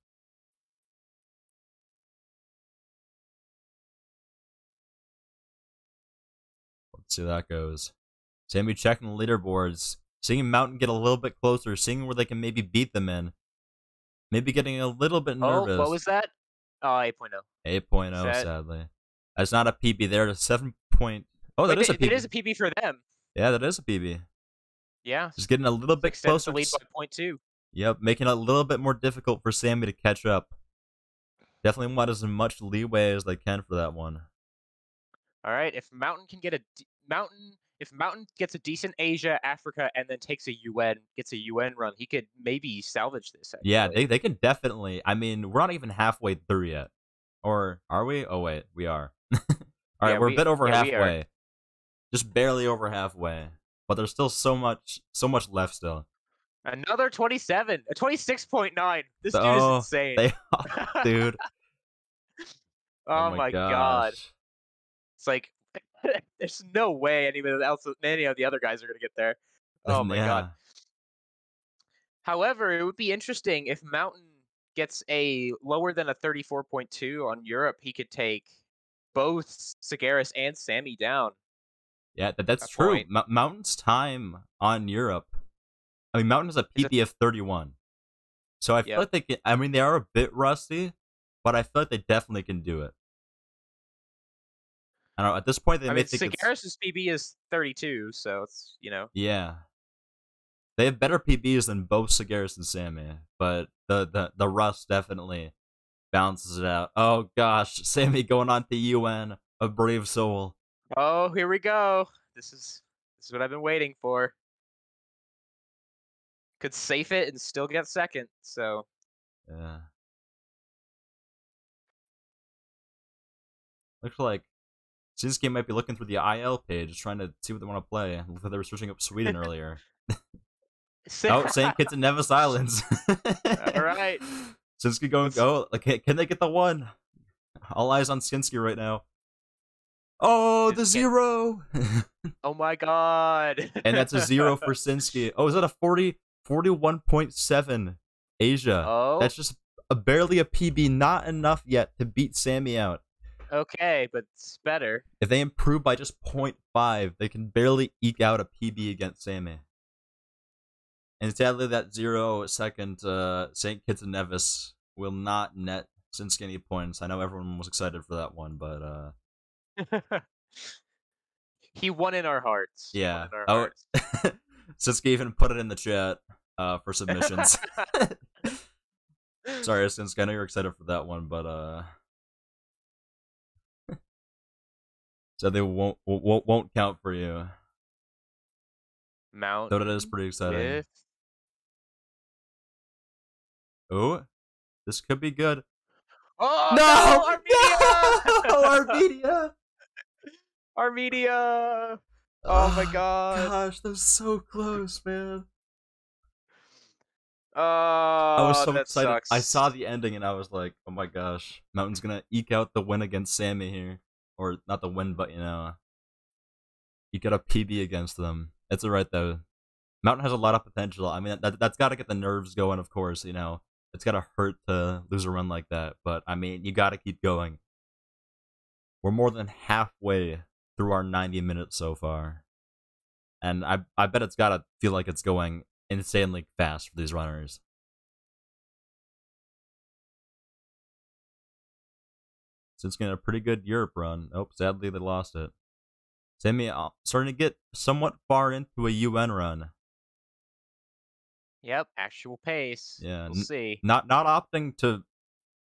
Let's see how that goes. Sammy checking the leaderboards. Seeing Mountain get a little bit closer. Seeing where they can maybe beat them in. Maybe getting a little bit nervous. Oh, what was that? Oh, 8.0. 8.0, sadly. That's not a PB there. It's 7. Oh, that is a PB. It is a PB for them. Yeah, that is a PB. Yeah. Just getting a little bit closer. The lead by 0.2. Yep, making it a little bit more difficult for Sammy to catch up. Definitely want as much leeway as they can for that one. All right, if Mountain can get if Mountain gets a decent Asia, Africa, and then takes a gets a UN run, he could maybe salvage this. Actually. Yeah, they can definitely. I mean, we're not even halfway through yet, or are we? Oh wait, we are. All right, we're a bit over halfway, just barely over halfway, but there's still so much left still. Another 27, a 26.9. This dude is insane. Dude. Oh my god. It's like, there's no way any of the other guys are going to get there. Oh my god. However, it would be interesting if Mountain gets a lower than a 34.2 on Europe. He could take both Sagaris and Sammy down. Yeah, that's A true. point. Mountain's time on Europe. I mean, Mountain has a PB of 31. So I feel like they can. I mean, they are a bit rusty, but I feel like they definitely can do it. I don't know. At this point, they may think Sagaris' PB is 32, so it's, Yeah. They have better PBs than both Sagaris and Sammy, but the rust definitely balances it out. Oh gosh, Sammy going on to UN, a brave soul. Oh, here we go. This is what I've been waiting for. Could safe it and still get second, so. Yeah. Looks like Shinsuke might be looking through the IL page, trying to see what they want to play. Looks like they were searching up Sweden earlier. Oh, St. Kitts and Nevis Islands. All right. Shinsuke going, can they get the one? All eyes on Shinsuke right now. Oh, the 0! Oh my god. And that's a 0 for Shinsuke. Oh, is that a 41.7 Asia? Oh. That's just barely a PB, not enough yet to beat Sammy out. Okay, but it's better. If they improve by just 0.5, they can barely eke out a PB against Sammy. And sadly, that 0-second St. Kitts and Nevis will not net Shinsuke any points. I know everyone was excited for that one, but he won in our hearts. Yeah. Hearts. Shinsuke even put it in the chat for submissions. Sorry, Shinsuke, I know you're excited for that one, but so they won't count for you. Mount. Though it is pretty exciting. Oh, this could be good. Oh no! Armenia! Armenia! Oh my god! Gosh, that was so close, man. Oh, I was so excited. Sucks. I saw the ending and I was like, "Oh my gosh, Mountain's gonna eke out the win against Sammy here, or not the win, but eke out a PB against them." It's alright though. Mountain has a lot of potential. I mean, that's got to get the nerves going, of course. It's gotta hurt to lose a run like that, but I mean, you gotta keep going. We're more than halfway through our 90 minutes so far, and I bet it's gotta feel like it's going insanely fast for these runners. Since getting a pretty good Europe run. Oh, sadly they lost it. Sammy starting to get somewhat far into a UN run. Yep, actual pace. Yeah, we'll see. Not opting to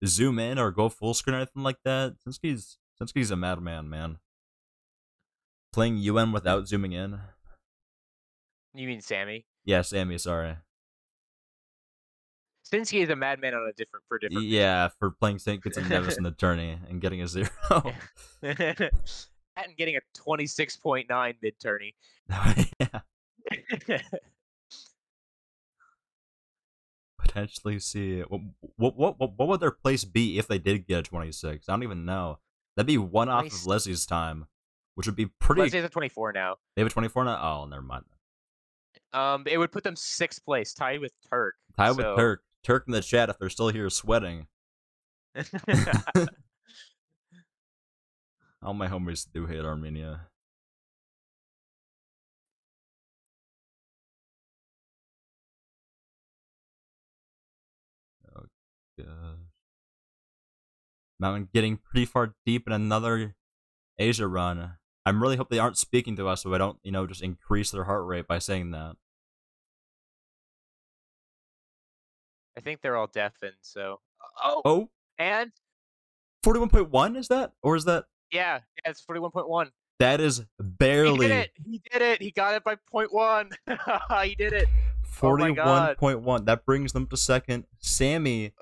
zoom in or go full screen or anything like that. Shinsuke's a madman, man. Playing UN without zooming in. You mean Sammy? Yeah, Sammy. Sorry. Shinsuke is a madman on different. Yeah, for playing St. Kitts and Nevis in the tourney and getting a 0. And getting a 26.9 mid tourney. Yeah. Potentially see what would their place be if they did get a 26? I don't even know. That'd be one off of Leslie's time, which would be pretty. Leslie's at 24 now. They have a 24 now. Oh, never mind. It would put them 6th place, tied with Turk. Tied with Turk. Turk in the chat if they're still here sweating. All my homies do hate Armenia. Oh gosh. Mountain getting pretty far deep in another Asia run. I'm really hope they aren't speaking to us so I don't, just increase their heart rate by saying that. I think they're all deafened, so. Oh. And 41.1 is that? Or is that? Yeah, it's 41.1. That is barely. He did it. He got it by 0.1. He did it. 41.1. That brings them to second. Sammy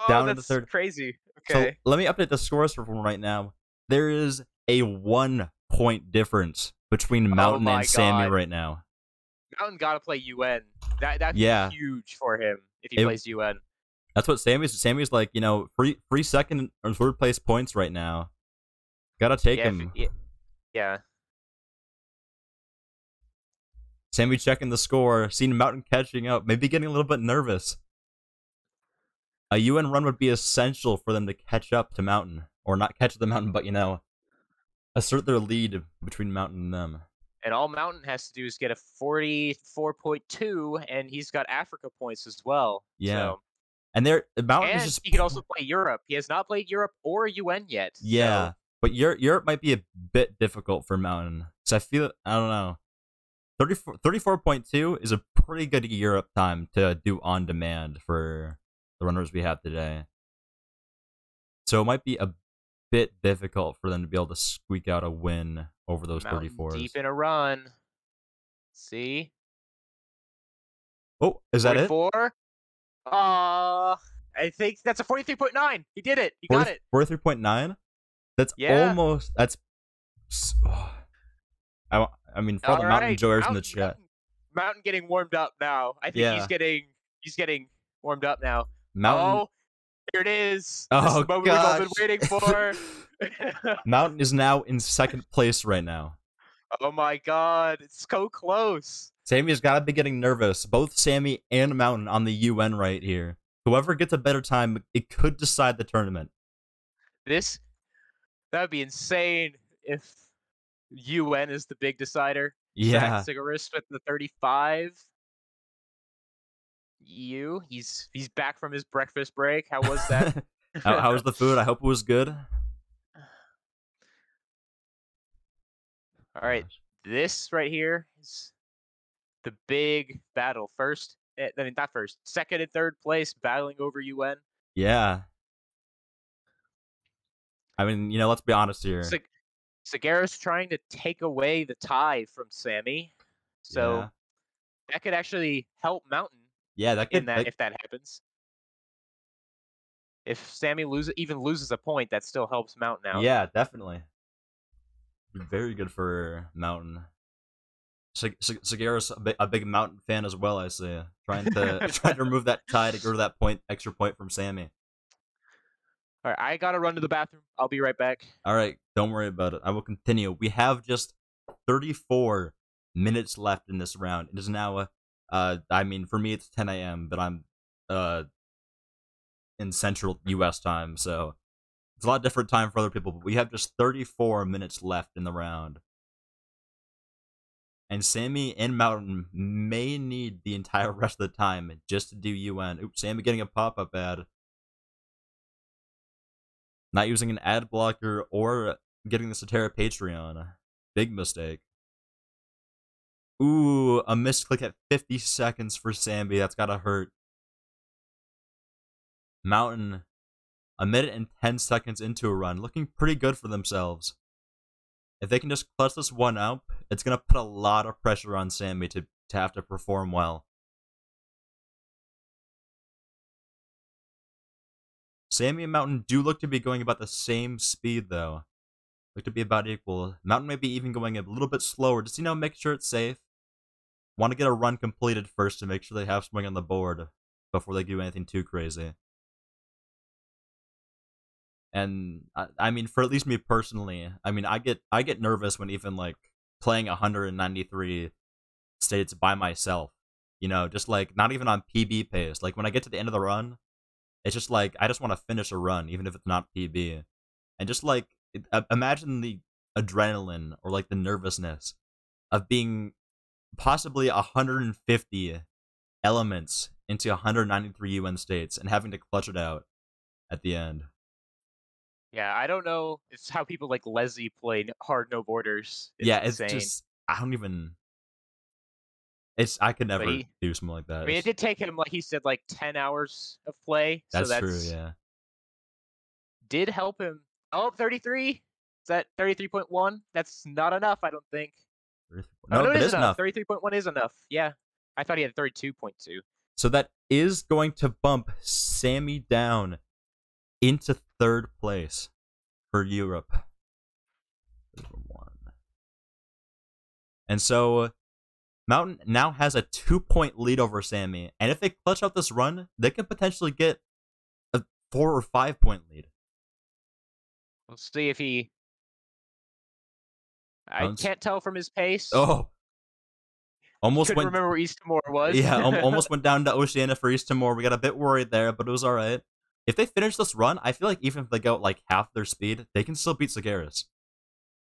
down in the third. Crazy. Okay. So let me update the scores for everyone right now. There is a 1 point difference between Mountain and Sammy right now. Mountain got to play UN. That's huge for him if he plays UN. That's what Sammy's like, free second or third place points right now. Gotta take him. Yeah. Sammy checking the score, seeing Mountain catching up, maybe getting a little bit nervous. A UN run would be essential for them to catch up to Mountain. Or not catch the Mountain, but, assert their lead between Mountain and them. And all Mountain has to do is get a 44.2, and he's got Africa points as well. Yeah. So. And Mountain is just... he could also play Europe. He has not played Europe or UN yet. Yeah. So. But Europe might be a bit difficult for Mountain. So I don't know. 34.2 is a pretty good Europe time to do on demand for the runners we have today. So it might be a bit difficult for them to be able to squeak out a win over those Mountain 34s. Deep in a run. See? Oh, is that it? 44? I think that's a 43.9. He did it. He got it. 43.9? That's almost... That's... I mean, for all the Mountain enjoyers in the chat. Mountain getting warmed up now. I think he's getting warmed up now. Mountain... Oh, here it is. Oh, this is the moment we've all been waiting for. Mountain is now in second place right now. Oh my god, it's so close. Sammy's got to be getting nervous. Both Sammy and Mountain on the UN right here. Whoever gets a better time, it could decide the tournament. That would be insane if UN is the big decider. Yeah. Cigaris with the 35. He's back from his breakfast break. How was that? How was the food? I hope it was good. All right, this right here is the big battle. Second and third place battling over UN. Yeah. I mean, let's be honest here. Seterra's trying to take away the tie from Sammy, so that could actually help Mountain. Yeah, that could. If that happens, if Sammy loses a point, that still helps Mountain out. Yeah, definitely. Very good for Mountain. Seterra's a big Mountain fan as well. I say, trying to remove that tie to go to that extra point from Sammy. All right, I gotta run to the bathroom. I'll be right back. All right, don't worry about it. I will continue. We have just 34 minutes left in this round. It is now, I mean, for me it's 10 a.m., but I'm in Central U.S. time, so it's a lot different time for other people. But we have just 34 minutes left in the round, and Sammy and Mountain may need the entire rest of the time just to do UN. Oops, Sammy getting a pop-up ad. Not using an ad blocker or getting the Seterra Patreon. Big mistake. Ooh, a misclick at 50 seconds for Sammy. That's gotta hurt. Mountain, a minute and 10 seconds into a run. Looking pretty good for themselves. If they can just clutch this one up, it's gonna put a lot of pressure on Sammy to have to perform well. Sammy and Mountain do look to be going about the same speed, though. Look to be about equal. Mountain may be even going a little bit slower, just, make sure it's safe. Want to get a run completed first to make sure they have something on the board before they do anything too crazy. And, I mean, for at least me personally, I mean, I get nervous when even, playing 193 states by myself. Just, not even on PB pace. When I get to the end of the run, it's just I just want to finish a run, even if it's not PB. And just imagine the adrenaline or the nervousness of being possibly 150 elements into 193 UN states and having to clutch it out at the end. Yeah, I don't know. It's how people like Leslie play hard no borders. It's just, I don't even... I could never do something like that. I mean, it did take him, like he said, 10 hours of play. That's true, yeah. Did help him. Oh, 33? Is that 33.1? That's not enough, I don't think. No, it is enough. 33.1 is enough. Yeah. I thought he had 32.2. So that is going to bump Sammy down into third place for Europe. And so Mountain now has a 2-point lead over Sammy, and if they clutch out this run, they could potentially get a 4 or 5-point lead. We'll see if he... I can't tell from his pace. Oh. Almost Couldn't went. remember where East Timor was. Yeah, almost went down to Oceania for East Timor. We got a bit worried there, but it was all right. If they finish this run, I feel like even if they go like half their speed, they can still beat Segaris.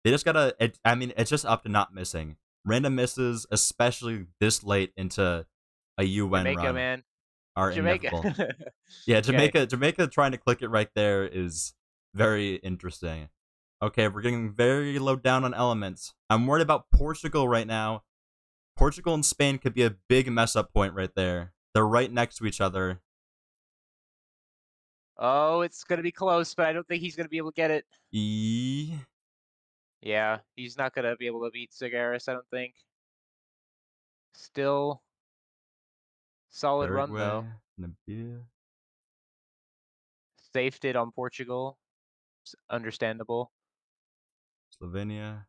They just gotta. It's just up to not missing. Random misses, especially this late into a UN Jamaica, run, man. are Jamaica. inevitable. Yeah, Jamaica trying to click it right there is very interesting. Okay, we're getting very low down on elements. I'm worried about Portugal right now. Portugal and Spain could be a big mess up point right there. They're right next to each other. Oh, it's gonna be close, but I don't think he's gonna be able to get it. E. Yeah, he's not gonna be able to beat Segaris, I don't think. Still solid run Uruguay, though. Namibia. Safed it on Portugal. It's understandable. Slovenia.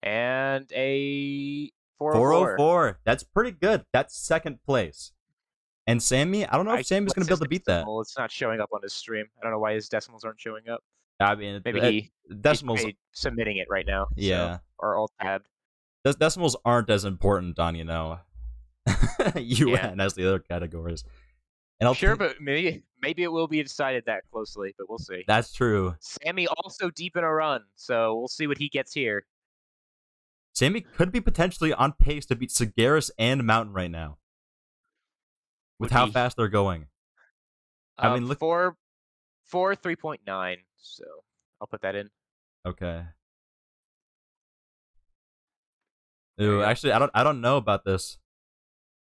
And a 404. 404. That's pretty good. That's second place. And Sammy, I don't know if Sammy's going to be able to beat that. It's not showing up on his stream. I don't know why his decimals aren't showing up. I mean, Maybe decimals. he's submitting it right now. Yeah. So, or alt tab. Decimals aren't as important on, UN as the other categories. And sure, but maybe it will be decided that closely, but we'll see. That's true. Sammy also deep in a run, so we'll see what he gets here. Sammy could be potentially on pace to beat Segaris and Mountain right now. With how fast they're going. I mean, look. 3.9, so I'll put that in. Okay. Ooh, actually, I don't know about this.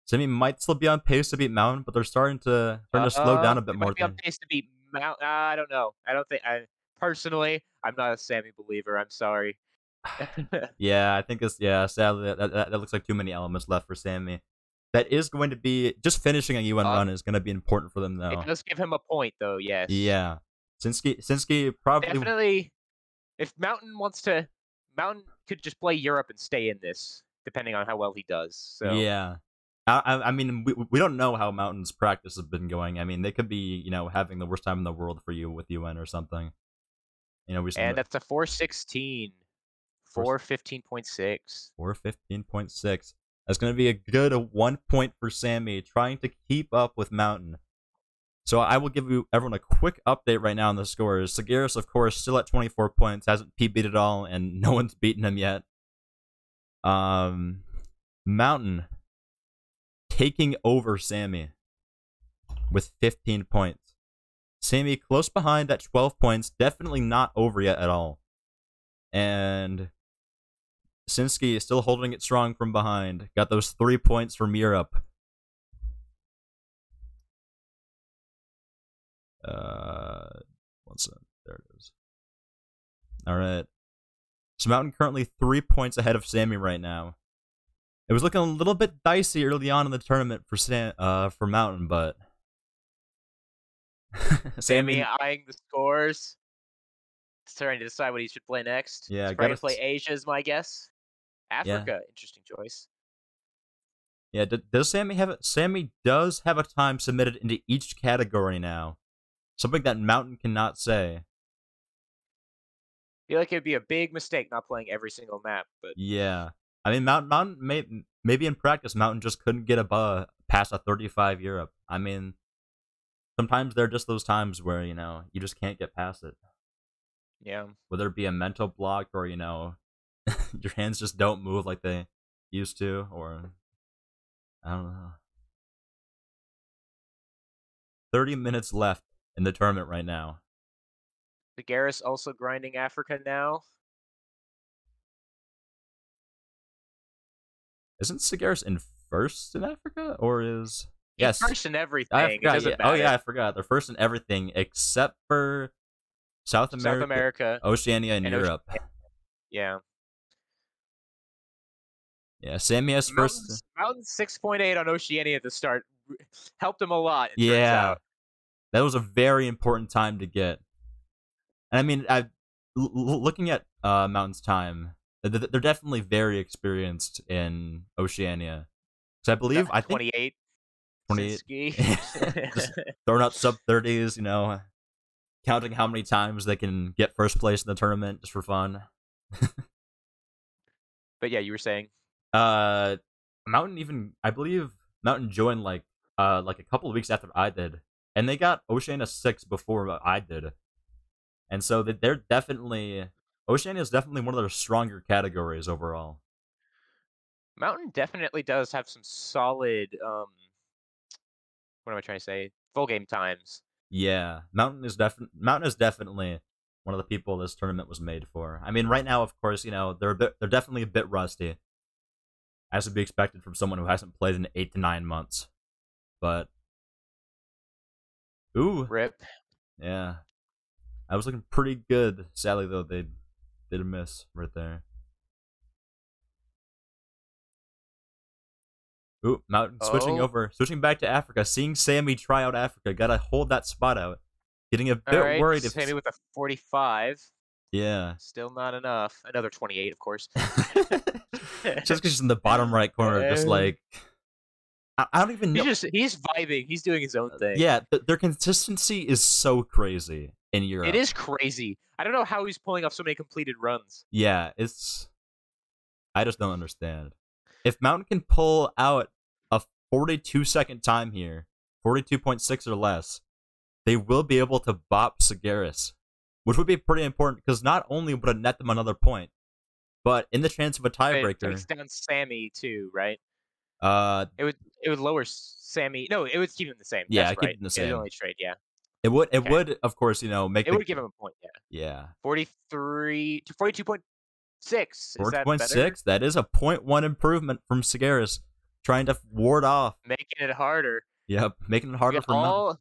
Sammy might still be on pace to beat Mountain, but they're starting to slow down a bit more. Might be on pace to beat Mountain. I don't know. I don't think. Personally, I'm not a Sammy believer. I'm sorry. Yeah, I think it's sadly that looks like too many elements left for Sammy. That is going to be just finishing a UN run is going to be important for them though. It does give him a point though. Yes. Yeah. Sinski probably definitely. If Mountain wants to, Mountain could just play Europe and stay in this, depending on how well he does. So yeah. I mean, we don't know how Mountain's practice has been going. I mean, they could be, having the worst time in the world for you with UN or something. And that's a 416. 415.6. 415.6. That's going to be a good 1 point for Sammy, trying to keep up with Mountain. So I will give everyone a quick update right now on the scores. Segaris, of course, still at 24 points, hasn't PB'd at all, and no one's beaten him yet. Mountain taking over Sammy with 15 points. Sammy close behind at 12 points, definitely not over yet at all. And Sinski is still holding it strong from behind. Got those 3 points from Europe. One second. There it is. Alright. So Mountain currently 3 points ahead of Sammy right now. It was looking a little bit dicey early on in the tournament for Mountain, but Sammy eyeing the scores. Starting to decide what he should play next. Yeah, he's probably play Asia is my guess. Africa, interesting choice. Yeah, does Sammy have it? Sammy does have a time submitted into each category now. Something that Mountain cannot say. I feel like it'd be a big mistake not playing every single map, but yeah. I mean, Mountain maybe in practice, Mountain just couldn't get past a 35 Europe. I mean, sometimes there are just those times where, you just can't get past it. Yeah. Whether it be a mental block or, your hands just don't move like they used to, or I don't know. 30 minutes left in the tournament right now. Segaris also grinding Africa now. Isn't Segaris in first in Africa, or is He's first in everything? I forgot. It doesn't matter. Oh yeah, I forgot. They're first in everything except for South America, Oceania, and Europe. Yeah. Yeah, Sammy has first. Mountain's 6.8 on Oceania at the start helped him a lot. It turns out. That was a very important time to get. And I mean, looking at Mountain's time, they're definitely very experienced in Oceania. Because I believe 28. 28. Just throwing out sub 30s, counting how many times they can get first place in the tournament just for fun. But yeah, you were saying. Mountain even, I believe Mountain joined like a couple of weeks after I did, and they got Oceania 6 before I did, and so they're definitely Oceania is definitely one of their stronger categories overall. Mountain definitely does have some solid, what am I trying to say? Full game times. Yeah, Mountain is definitely one of the people this tournament was made for. I mean, right now, of course, they're definitely a bit rusty, as would be expected from someone who hasn't played in 8 to 9 months. But ooh, Rip. yeah, I was looking pretty good. Sadly, though, they did a miss right there. Ooh, Mountain switching back to Africa, seeing Sammy try out Africa. Gotta hold that spot out. Getting a bit worried if Sammy with a 45. Yeah. Still not enough. Another 28, of course. Just because she's in the bottom right corner, just like I don't even know. He's vibing. He's doing his own thing. Yeah, their consistency is so crazy in Europe. It is crazy. I don't know how he's pulling off so many completed runs. Yeah, I just don't understand. If Mountain can pull out a 42-second time here, 42.6 or less, they will be able to bop Segaris, which would be pretty important because not only would it net them another point, but in the chance of a tiebreaker, it takes down Sammy too, right? It would lower Sammy. No, it would keep him the same. Yeah, that's keep right. them the same. It only trade. Yeah. It would. It would, of course, make. It would give him a point. Yeah. Yeah. 43 to 42.6. 42.6. That is a 0.1 improvement from Segaris, trying to ward off, making it harder. Yep, making it harder for Mountain.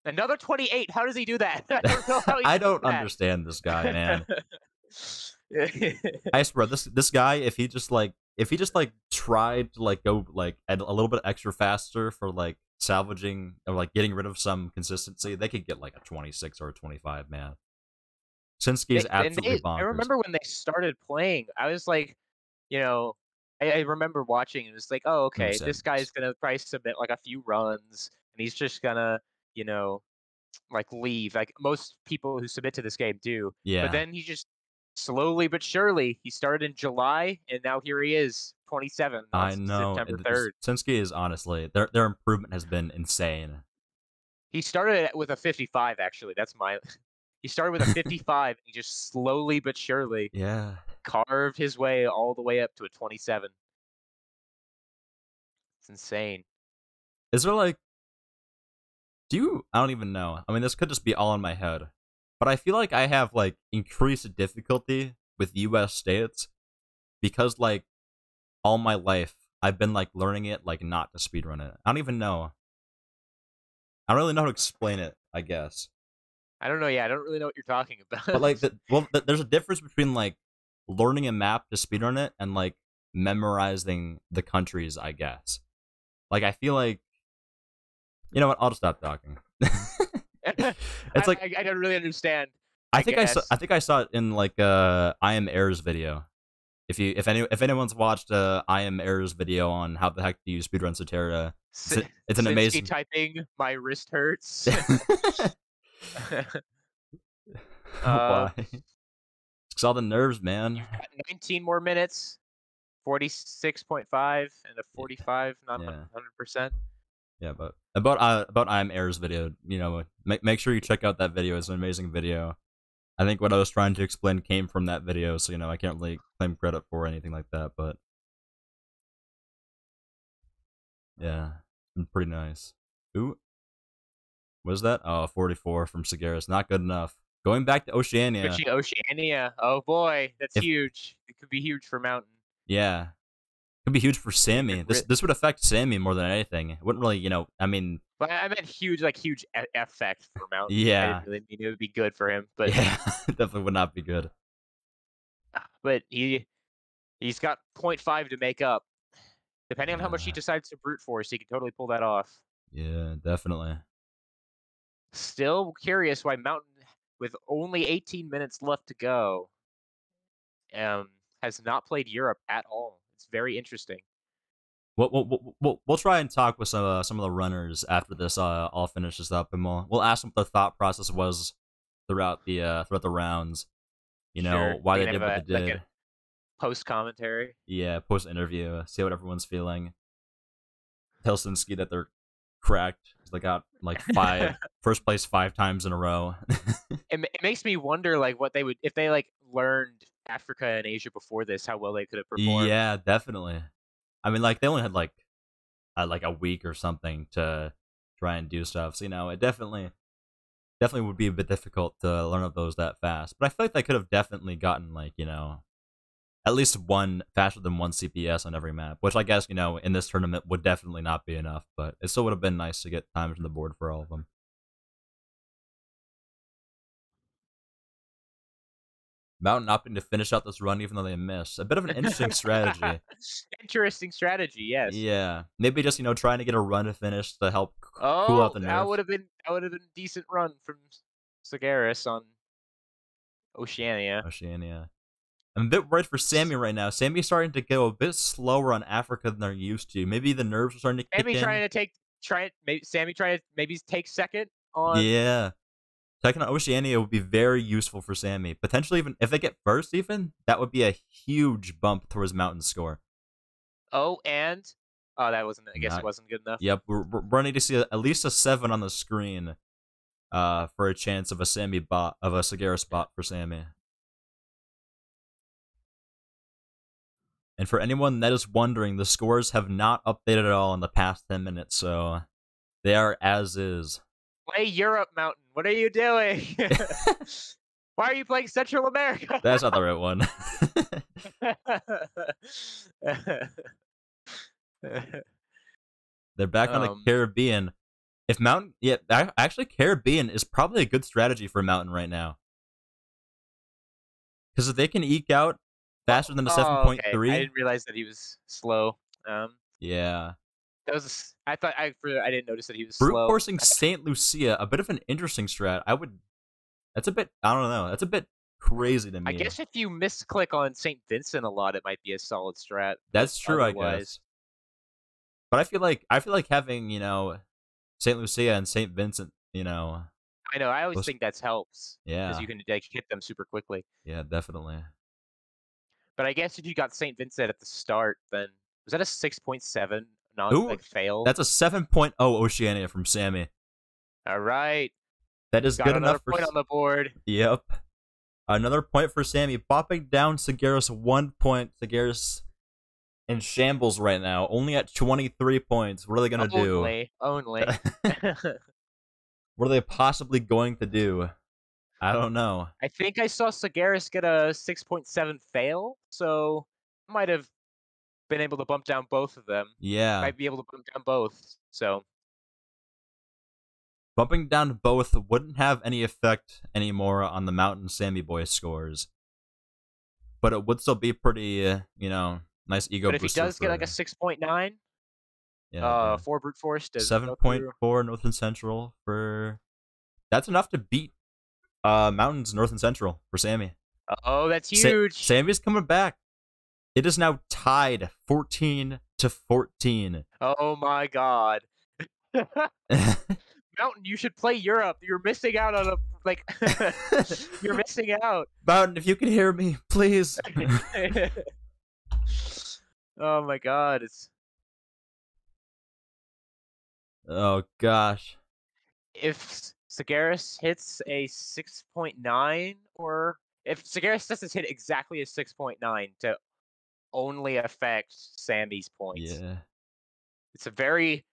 Another 28. How does he do that? I don't know how he I don't understand this guy, man. I swear, this guy, if he just tried to go a little bit extra faster for salvaging or getting rid of some consistency, they could get a 26 or a 25, man. Shinsuke's absolutely bonkers. I remember when they started playing, I was like, I remember watching and it was like, oh, okay, this guy's gonna probably submit a few runs and he's just gonna, leave, like most people who submit to this game do. Yeah. But then he just slowly but surely, he started in July and now here he is, 27. I know. September 3rd. Shinsuke is honestly, their improvement has been insane. He started with a 55, actually. He started with a 55 and he just slowly but surely carved his way all the way up to a 27. It's insane. Is there I don't even know. I mean, this could just be all in my head. But I feel like I have increased difficulty with US states because all my life I've been like learning it like not to speedrun it. I don't even know. I don't really know how to explain it, I guess. I don't know. Yeah, I don't really know what you're talking about. But like, there's a difference between like learning a map to speedrun it and like memorizing the countries, I guess. Like, I feel like, you know what? I'll just stop talking. It's like I don't really understand. I think I saw it in like I Am Air's video. If anyone's watched I Am Air's video on how the heck do you speedrun Seterra, it's an amazing typing. My wrist hurts. Why? It's all the nerves, man. You've got 19 more minutes, 46.5 and a 45, not 100%. Yeah, but about I Am Air's video, you know, make sure you check out that video. It's an amazing video. I think what I was trying to explain came from that video, so you know I can't really claim credit for anything like that, but yeah, it's been pretty nice. Ooh, what is that? Oh, 44 from Segaris, not good enough. Going back to Oceania. Switching Oceania. Oh boy, that's huge. It could be huge for Mountain. Yeah. Could be huge for Sammy. This would affect Sammy more than anything. It wouldn't really, you know, I mean... But I meant huge, like huge effect for Mountain. Yeah. I didn't really mean it would be good for him, but... Yeah, definitely would not be good. But he's got 0.5 to make up. Depending on how much he decides to brute force, he can totally pull that off. Yeah, definitely. Still curious why Mountain, with only 18 minutes left to go, has not played Europe at all. It's very interesting. We'll try and talk with some of the runners after this all finishes up, and we'll ask them what the thought process was throughout the rounds. You know, why they did what they did. Post commentary. Yeah, post interview, see what everyone's feeling. Tell Sinski that they're cracked. They got like first place 5 times in a row. It makes me wonder like what they would if they like learned Africa and Asia before this, how well they could have performed. Yeah, definitely. I mean, like they only had like a week or something to try and do stuff. So it definitely would be a bit difficult to learn of those that fast. But I feel like they could have definitely gotten like at least one faster than 1 CPS on every map, which I guess in this tournament would definitely not be enough. But it still would have been nice to get times on the board for all of them. Mountain opting to finish out this run even though they missed. A bit of an interesting strategy. Interesting strategy, yes. Yeah, maybe just trying to get a run to finish to help cool out Oh, the that nerves. would have been a decent run from Segaris on Oceania. I'm a bit worried for Sammy right now. Sammy's starting to go a bit slower on Africa than they're used to. Maybe the nerves are starting to kick in. Sammy trying to maybe take second on. Yeah. Taking on Oceania would be very useful for Sammy. Potentially even, if they get first even, that would be a huge bump towards Mountain's score. Oh, and... Oh, that wasn't... I guess it wasn't good enough. Yep, we're running to see at least a 7 on the screen for a chance of a Segaris bot for Sammy. And for anyone that is wondering, the scores have not updated at all in the past 10 minutes, so they are as is. Play Europe, Mountain. What are you doing? Why are you playing Central America? That's not the right one. They're back on the Caribbean. If Mountain... Yeah, actually, Caribbean is probably a good strategy for Mountain right now. Because if they can eke out faster than a 7.3... Okay. I didn't realize that he was slow. Yeah. That was... I didn't notice that he was Brute slow. forcing St. Lucia, a bit of an interesting strat. That's a bit... I don't know. That's a bit crazy to me. I guess if you misclick on St. Vincent a lot, it might be a solid strat. That's true, I guess. But I feel like having, St. Lucia and St. Vincent, I know, I always think that helps. Yeah. Because you can like hit them super quickly. Yeah, definitely. But I guess if you got St. Vincent at the start, then was that a 6.7 fail? That's a 7.0 Oceania from Sammy. All right. That is good enough for... point on the board. Yep. Another point for Sammy. Bopping down Segaris 1 point. Segaris in shambles right now. Only at 23 points. What are they going to do? Only. What are they possibly going to do? I don't know. I think I saw Segaris get a 6.7 fail, so might have been able to bump down both of them. Yeah. Might be able to bump down both, so... Bumping down both wouldn't have any effect anymore on the Mountain Sammy Boy scores. But it would still be pretty, nice ego booster. But if he does get like a 6.9, yeah, 4 brute force, does 7.4 North and Central for... That's enough to beat Mountain's North and Central for Sammy. Oh, that's huge. Sammy's coming back. It is now tied 14-14. Oh my god. Mountain, you should play Europe. You're missing out on you're missing out. Mountain, if you can hear me, please. Oh my god, Oh gosh. If Segaris hits a 6.9, or if Segaris doesn't hit exactly a 6.9 to only affect Sammy's points. Yeah. It's a very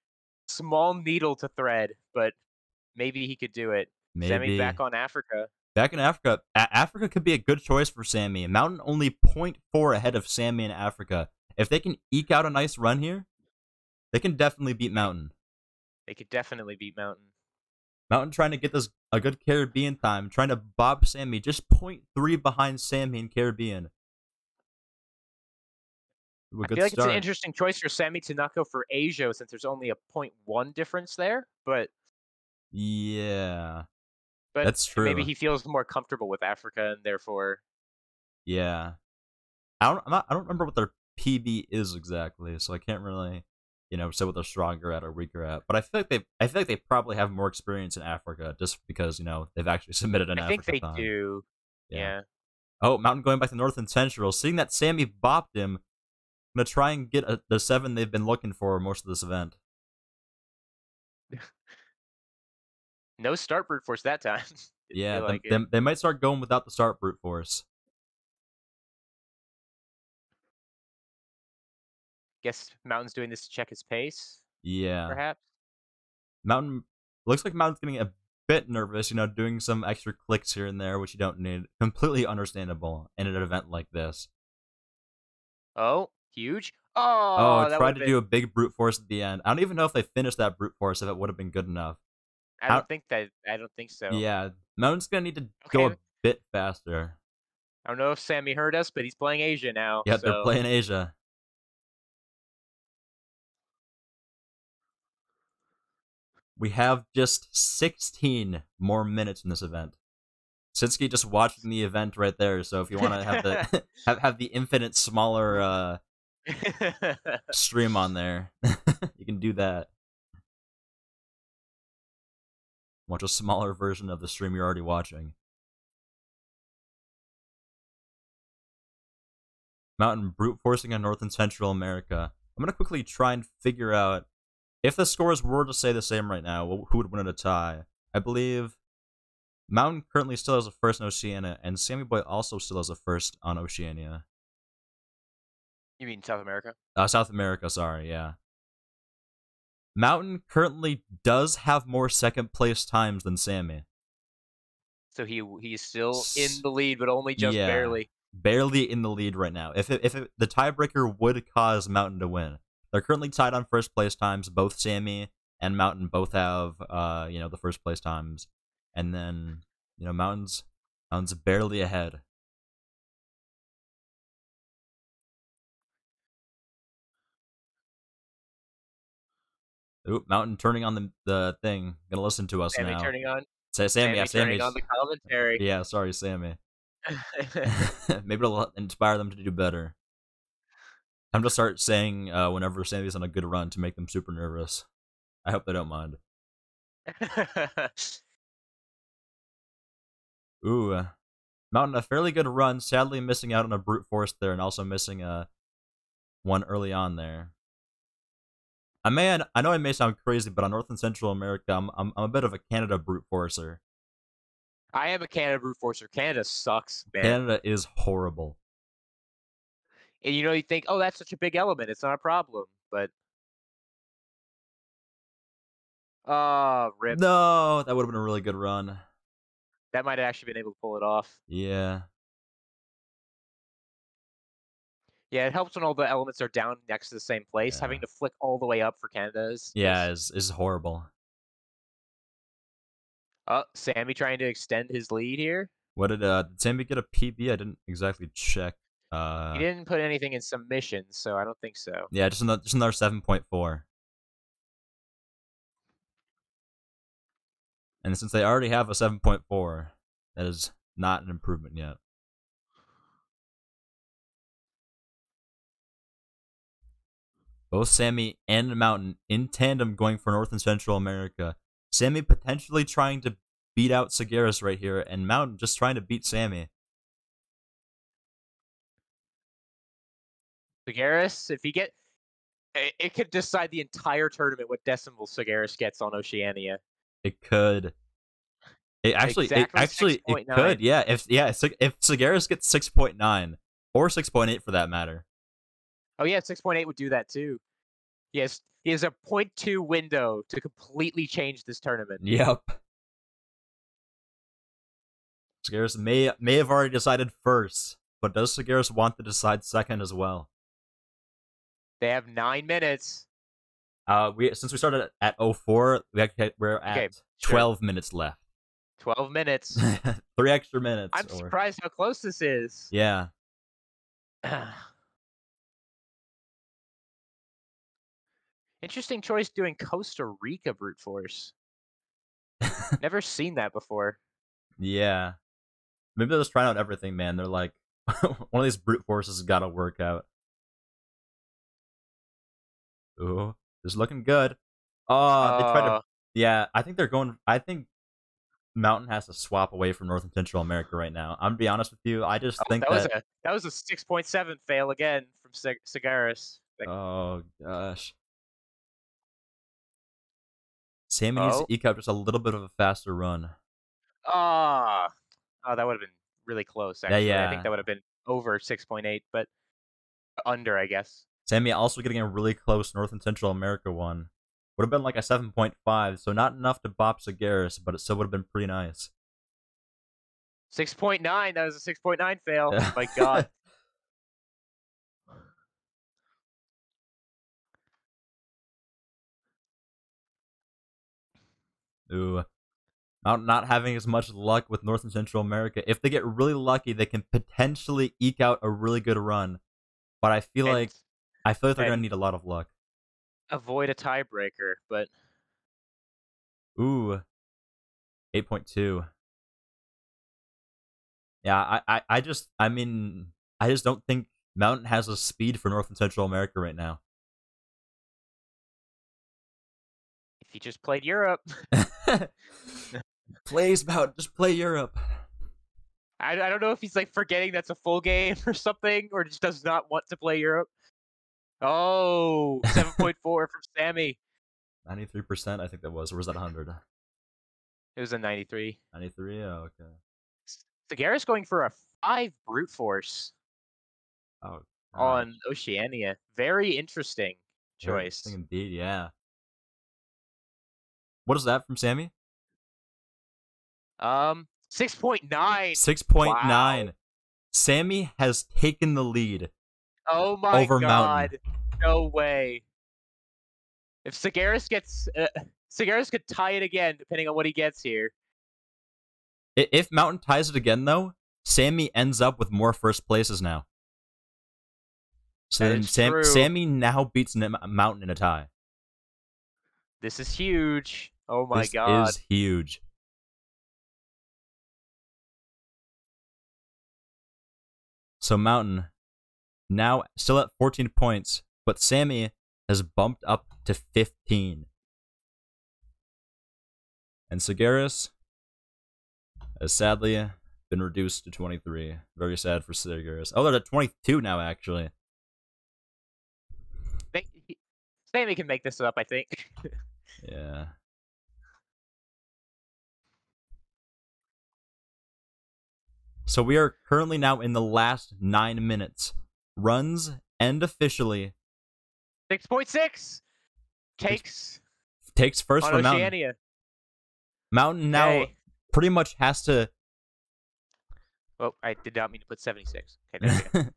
small needle to thread, but maybe he could do it. Maybe. Sammy back on Africa. Back in Africa. Africa could be a good choice for Sammy. Mountain only 0.4 ahead of Sammy in Africa. If they can eke out a nice run here, they can definitely beat Mountain. They could definitely beat Mountain. Mountain trying to get a good Caribbean time, trying to bob Sammy, just 0.3 behind Sammy in Caribbean. I feel like it's an interesting choice for Sammy to not go for Asia since there's only a 0.1 difference there, but... Yeah. But that's true. Maybe he feels more comfortable with Africa and therefore... Yeah. I don't remember what their PB is exactly, so I can't really, say what they're stronger at or weaker at. But I feel like they probably have more experience in Africa just because, they've actually submitted an Africa I think they do. Yeah. Oh, Mountain going back to North and Central. Seeing that Sammy bopped him, gonna try and get the 7 they've been looking for most of this event. No start brute force that time. Didn't Yeah, feel like it. they might start going without the start brute force. Guess Mountain's doing this to check his pace, Yeah. perhaps. Mountain looks like Mountain's getting a bit nervous, doing some extra clicks here and there, which you don't need. Completely understandable in an event like this. Oh, huge. Oh, Oh, that would tried have to do a been. big brute force at the end. I don't even know if they finished that brute force, if it would have been good enough. I don't think so. Yeah, Mountain's gonna need to go Okay. a bit faster. I don't know if Sammy heard us, but he's playing Asia now. Yeah, they're So playing Asia. We have just 16 more minutes in this event. Sitsuki just watching the event right there, so if you want to have the have the infinite smaller stream on there, you can do that. Watch a smaller version of the stream you're already watching. Mountain brute forcing on North and Central America. I'm gonna quickly try and figure out if the scores were to stay the same right now, who would win in a tie. I believe Mountain currently still has a first in Oceania, and Sammy Boy also still has a first on Oceania. You mean South America? South America, sorry, yeah. Mountain currently does have more second place times than Sammy. So he's still in the lead, but only just Yeah, barely. barely in the lead right now. If the tiebreaker would cause Mountain to win, they're currently tied on first place times. Both Sammy and Mountain both have the first place times, and then Mountain's barely ahead. Ooh, Mountain turning on the thing. Gonna listen to us Sammy now. turning on. Say Sammy, yeah, Turning Sammy's. on the commentary. Yeah, sorry, Sammy. Maybe it'll inspire them to do better. Time to start saying whenever Sammy's on a good run to make them super nervous. I hope they don't mind. Ooh, Mountain, a fairly good run. Sadly, missing out on a brute force there, and also missing one early on there. I know I may sound crazy, but on North and Central America, I'm a bit of a Canada brute forcer. I am a Canada brute forcer. Canada sucks, man. Canada is horrible. And you think, oh, that's such a big element. It's not a problem. But rip. No, that would have been a really good run. That might have actually been able to pull it off. Yeah. Yeah, it helps when all the elements are down next to the same place. Yeah. Having to flick all the way up for Canada is is horrible. Sammy trying to extend his lead here. What did Sammy get a PB? I didn't exactly check. He didn't put anything in submissions, so I don't think so. Yeah, just another 7.4. And since they already have a 7.4, that is not an improvement yet. Both Sammy and Mountain in tandem going for North and Central America. Sammy potentially trying to beat out Sagaris right here, and Mountain just trying to beat Sammy. Sagaris, if he it could decide the entire tournament what decimal Sagaris gets on Oceania. It could. It could. Yeah, if Sagaris gets 6.9 or 6.8 for that matter. Oh yeah, 6.8 would do that too. Yes, he has a 0.2 window to completely change this tournament. Yep. Sagaris may have already decided first, but does Sagaris want to decide second as well? They have 9 minutes. Since we started at 04, we're at 12 minutes left. 12 minutes. 3 extra minutes. I'm surprised how close this is. Yeah. Interesting choice doing Costa Rica brute force. Never seen that before. Yeah. Maybe they're just trying out everything, man. They're like, one of these brute forces has got to work out. Ooh, this is looking good. Oh, they tried to. Yeah, I think they're going. I think Mountain has to swap away from North and Central America right now. I'm gonna be honest with you. I just think that was a 6.7 fail again from Segaris. Oh gosh. Sammy needs to Oh. eke out just a little bit of a faster run. Ah. Oh, that would have been really close, actually. Yeah. I think that would have been over 6.8, but under, I guess. Sammy also getting a really close North and Central America one. Would have been like a 7.5, so not enough to bop Segaris, but it still would have been pretty nice. 6.9, that was a 6.9 fail. Oh my god. Ooh. Not having as much luck with North and Central America. If they get really lucky, they can potentially eke out a really good run. But I feel like they're gonna need a lot of luck. Avoid a tiebreaker, but ooh, 8.2. Yeah, I just don't think Mountain has a speed for North and Central America right now. If he just played Europe. Plays Mountain, just play Europe. I don't know if he's like forgetting that's a full game or something, or just does not want to play Europe. Oh, 7.4 from Sammy. 93%, I think that was. Or was that 100? It was a 93. 93? Oh, okay. Segaris going for a 5 brute force. Oh, on Oceania. Very interesting choice. Very interesting indeed, yeah. What is that from Sammy? 6.9. 6.9. Wow. Sammy has taken the lead. Oh my over god. Mountain. No way. If Segaris gets Segaris could tie it again depending on what he gets here. If Mountain ties it again though, Sammy ends up with more first places now. So then Sammy now beats Mountain in a tie. This is huge. Oh my This god. is huge. So Mountain now still at 14 points, but Sammy has bumped up to 15. And Segaris has sadly been reduced to 23. Very sad for Segaris. Oh, they're at 22 now, actually. Sammy can make this up, I think. Yeah. So we are currently now in the last 9 minutes. Runs end officially. 6.6 takes first from Mountain. Mountain now pretty much has to. Oh, I did not mean to put 76. Okay, there we go.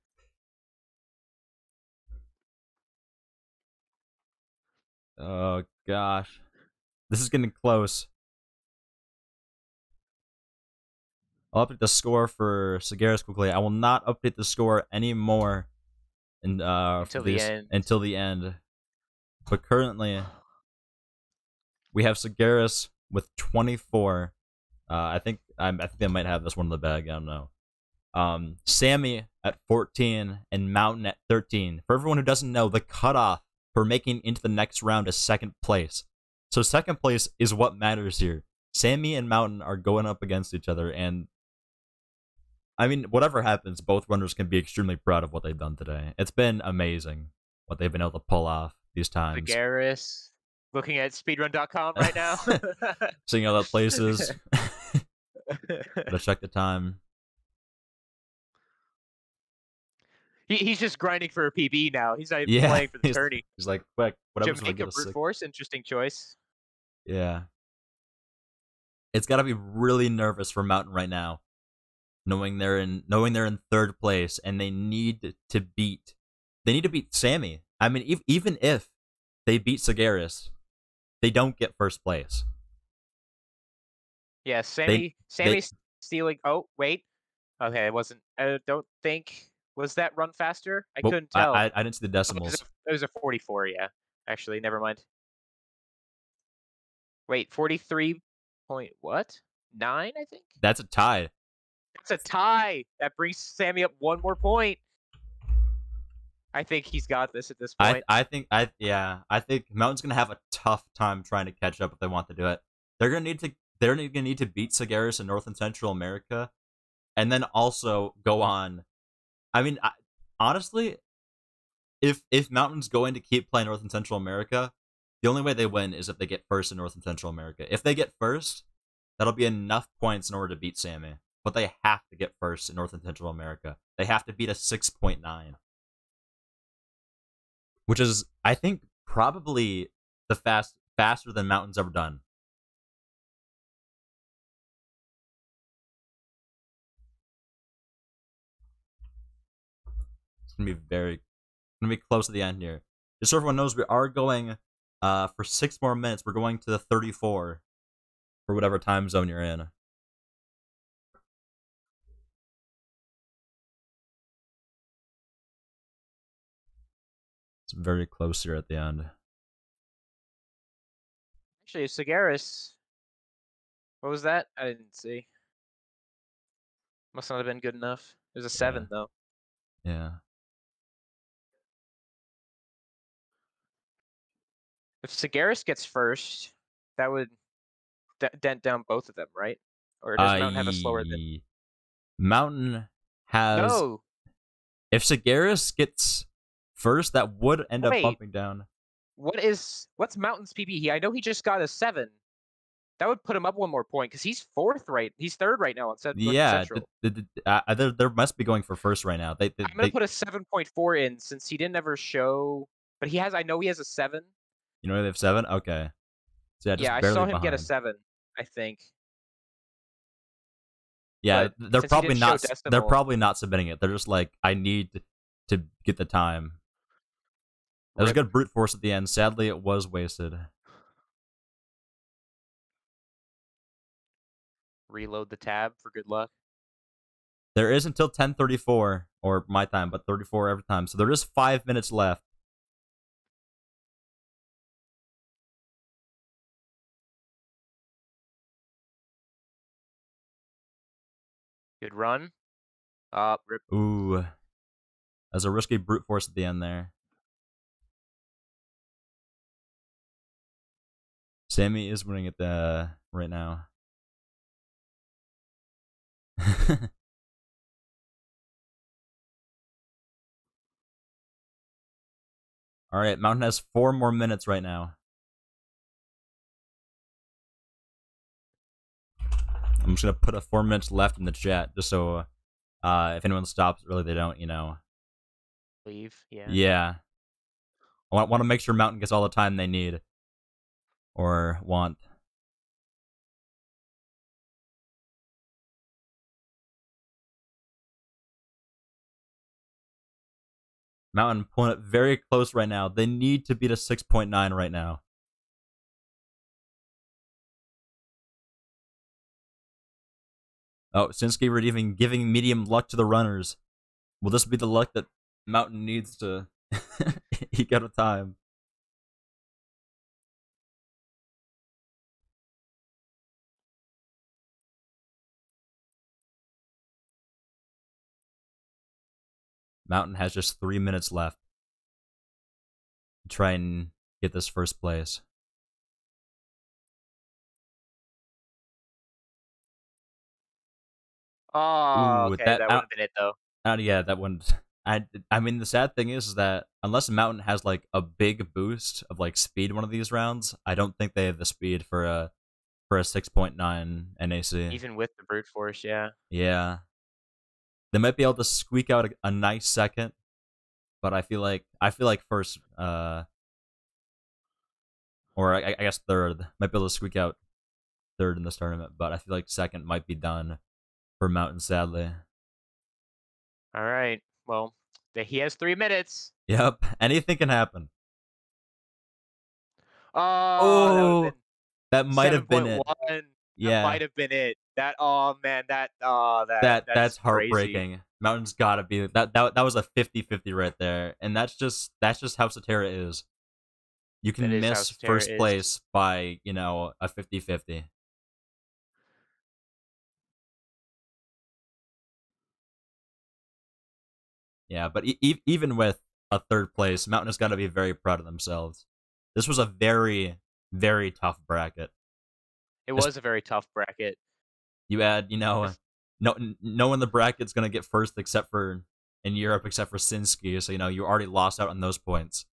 Oh gosh, this is getting close. I'll update the score for Segaris quickly. I will not update the score anymore until the end. But currently, we have Segaris with 24. I think they might have this one in the bag. I don't know. Sammy at 14 and Mountain at 13. For everyone who doesn't know, the cutoff for making into the next round is second place. So second place is what matters here. Sammy and Mountain are going up against each other, and I mean, whatever happens, both runners can be extremely proud of what they've done today. It's been amazing what they've been able to pull off these times. Segaris, looking at speedrun.com right now. Seeing other places. Gotta check the time. He's just grinding for a PB now. He's not even playing for the tourney. He's like, quick, whatever. Jamaica brute force, interesting choice. Yeah. It's gotta be really nervous for Mountain right now, knowing they're in third place and they need to beat Sammy. I mean, even if they beat Segaris, they don't get first place. Yeah, Sammy's stealing. Oh wait, okay, it wasn't. I don't think. Was that run faster? I couldn't tell. I didn't see the decimals. It was a 44, yeah. Actually, never mind. Wait, 43 point what? 9, I think? That's a tie. That's a tie. That brings Sammy up 1 more point. I think he's got this at this point. I think Mountain's gonna have a tough time trying to catch up if they want to do it. They're gonna need to they're going to need to beat Segaris in North and Central America, and then also go on. I mean, honestly, if Mountain's going to keep playing North and Central America, the only way they win is if they get first in North and Central America. If they get first, that'll be enough points in order to beat Sammy. But they have to get first in North and Central America. They have to beat a 6.9. Which is, I think, probably the faster than Mountain's ever done. It's gonna be close to the end here. Just so everyone knows, we are going for 6 more minutes. We're going to the 34 for whatever time zone you're in. It's very close here at the end. Actually, Segaris. What was that? I didn't see. Must not have been good enough. It was a 7, though. Yeah. If Segaris gets first, that would dent down both of them, right? Or does Mountain have a slower than... Mountain has... No! If Segaris gets first, that would end up bumping down. What's Mountain's PB? I know he just got a 7. That would put him up 1 more point because he's He's third right now on Central. They must be going for first right now. I'm gonna put a 7.4 in since he didn't ever show, but he has. I know he has a 7. You know they have 7. Okay. So yeah, I saw him get a 7. I think. Yeah, they're probably not. They're probably not submitting it. They're just like, I need to get the time. That was a good brute force at the end. Sadly, it was wasted. Reload the tab for good luck. There is until 10:34 or my time, but 34 every time. So there is 5 minutes left. Good run. Rip. Ooh. That's a risky brute force at the end there. Sammy is winning it right now. Alright, Mountain has 4 more minutes right now. I'm just gonna put a 4 minutes left in the chat, just so if anyone stops, really they don't, leave. Yeah. Yeah. I want to make sure Mountain gets all the time they need or want. Mountain pulling it very close right now. They need to beat a 6.9 right now. Oh, Sinsuke we're even giving medium luck to the runners. Will this be the luck that Mountain needs to eke out a time? Mountain has just 3 minutes left to try and get this first place. Oh, ooh, okay, that would have been it though. Yeah, that one. I mean, the sad thing is that unless Mountain has like a big boost of like speed one of these rounds, I don't think they have the speed for a 6.9 NAC. Even with the brute force, yeah. Yeah. They might be able to squeak out a nice second, but I feel like first, or I guess third, might be able to squeak out third in this tournament, but I feel like second might be done for Mountain, sadly. All right. Well, he has 3 minutes. Yep. Anything can happen. Oh, that might have been it. Yeah, that might have been it. That's heartbreaking. Crazy. Mountain's gotta be that was a 50-50 right there, and that's just how Seterra is. You can miss first place by a 50-50. Yeah, but even with a third place, Mountain has got to be very proud of themselves. This was a very, very tough bracket. It was a very tough bracket. You had, no one in the bracket's gonna get first except for in Europe, except for Sinski. So you already lost out on those points.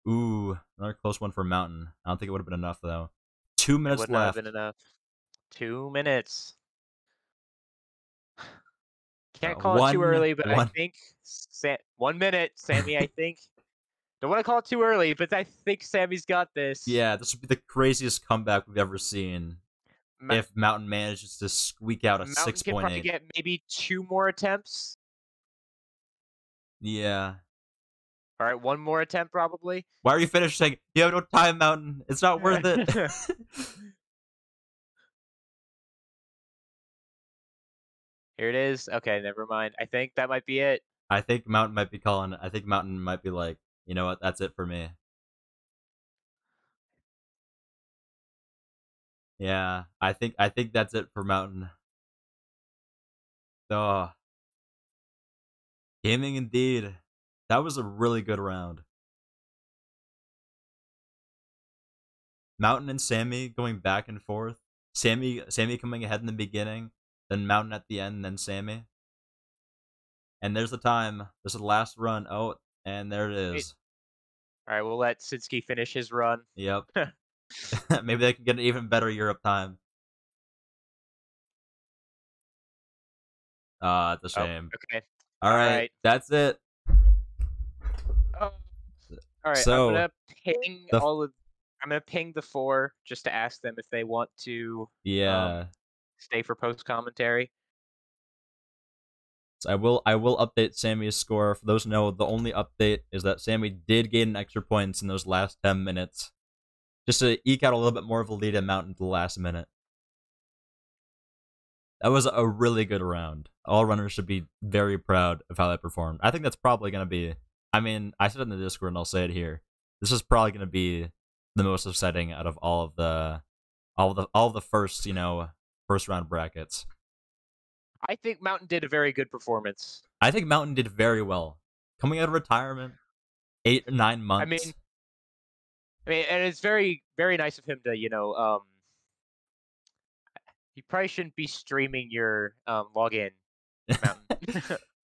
Ooh, another close one for Mountain. I don't think it would have been enough though. 2 minutes It would not left. have been enough. 2 minutes. Can't call it too early, but I think 1 minute, Sammy. I think. Don't want to call it too early, but I think Sammy's got this. Yeah, this would be the craziest comeback we've ever seen. If Mountain manages to squeak out a 6.8. Mountain can probably get maybe 2 more attempts. Yeah. All right, 1 more attempt probably. Why are you finishing? You have no time, Mountain. It's not worth it. Here it is. Okay, never mind. I think that might be it. I think Mountain might be calling it. I think Mountain might be like, you know what? That's it for me. Yeah, I think that's it for Mountain. Oh. Gaming indeed. That was a really good round. Mountain and Sammy going back and forth. Sammy coming ahead in the beginning, then Mountain at the end, then Sammy. And there's the time. This is the last run. Oh, and there it is. All right, we'll let Sinski finish his run. Yep. Maybe they can get an even better Europe time. It's a shame. Oh, okay. All right, that's it. Oh. All right, so, I'm gonna ping the 4 just to ask them if they want to stay for post commentary. So I will update Sammy's score. For those who know, the only update is that Sammy did gain an extra points in those last 10 minutes. Just to eke out a little bit more of a lead at Mountain to the last minute. That was a really good round. All runners should be very proud of how they performed. I think that's probably going to be, I said it in the Discord and I'll say it here. This is probably going to be the most upsetting out of all of the first, first round brackets. I think Mountain did a very good performance. I think Mountain did very well. Coming out of retirement, 8 or 9 months. I mean, and it's very, very nice of him to, you probably shouldn't be streaming your login,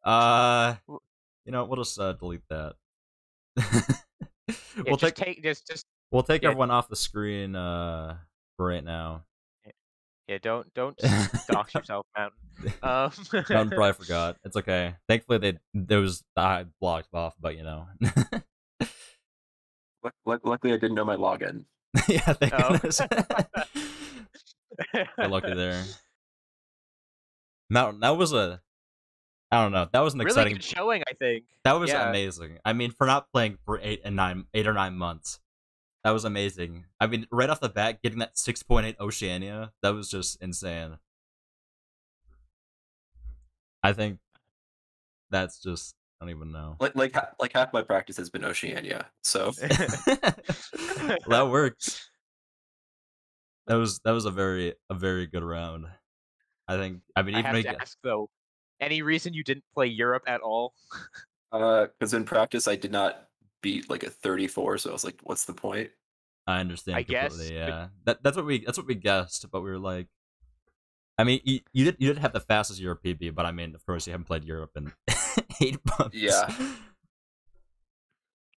Mountain. We'll just delete that. We'll take everyone off the screen for right now. Yeah, don't dox yourself, Mountain. Mountain probably forgot. It's okay. Thankfully, I blocked off, but Luckily, I didn't know my login. Yeah, thank goodness. You're lucky there. Mountain, that was I don't know. That was an really exciting good showing, I think. That was amazing. I mean, for not playing for 8 or 9 months, that was amazing. I mean, right off the bat, getting that 6.8 Oceania, that was just insane. I think that's just, I don't even know. Like half my practice has been Oceania, so that works. That was a very good round. I think. I mean, even I have to ask though, any reason you didn't play Europe at all? Because in practice I did not beat like a 34, so I was like, what's the point? I understand. I completely, guess. Yeah. That's what we guessed, but we were like, I mean, you did have the fastest Europe PB, but I mean, of course, you haven't played Europe in 8 months. Yeah.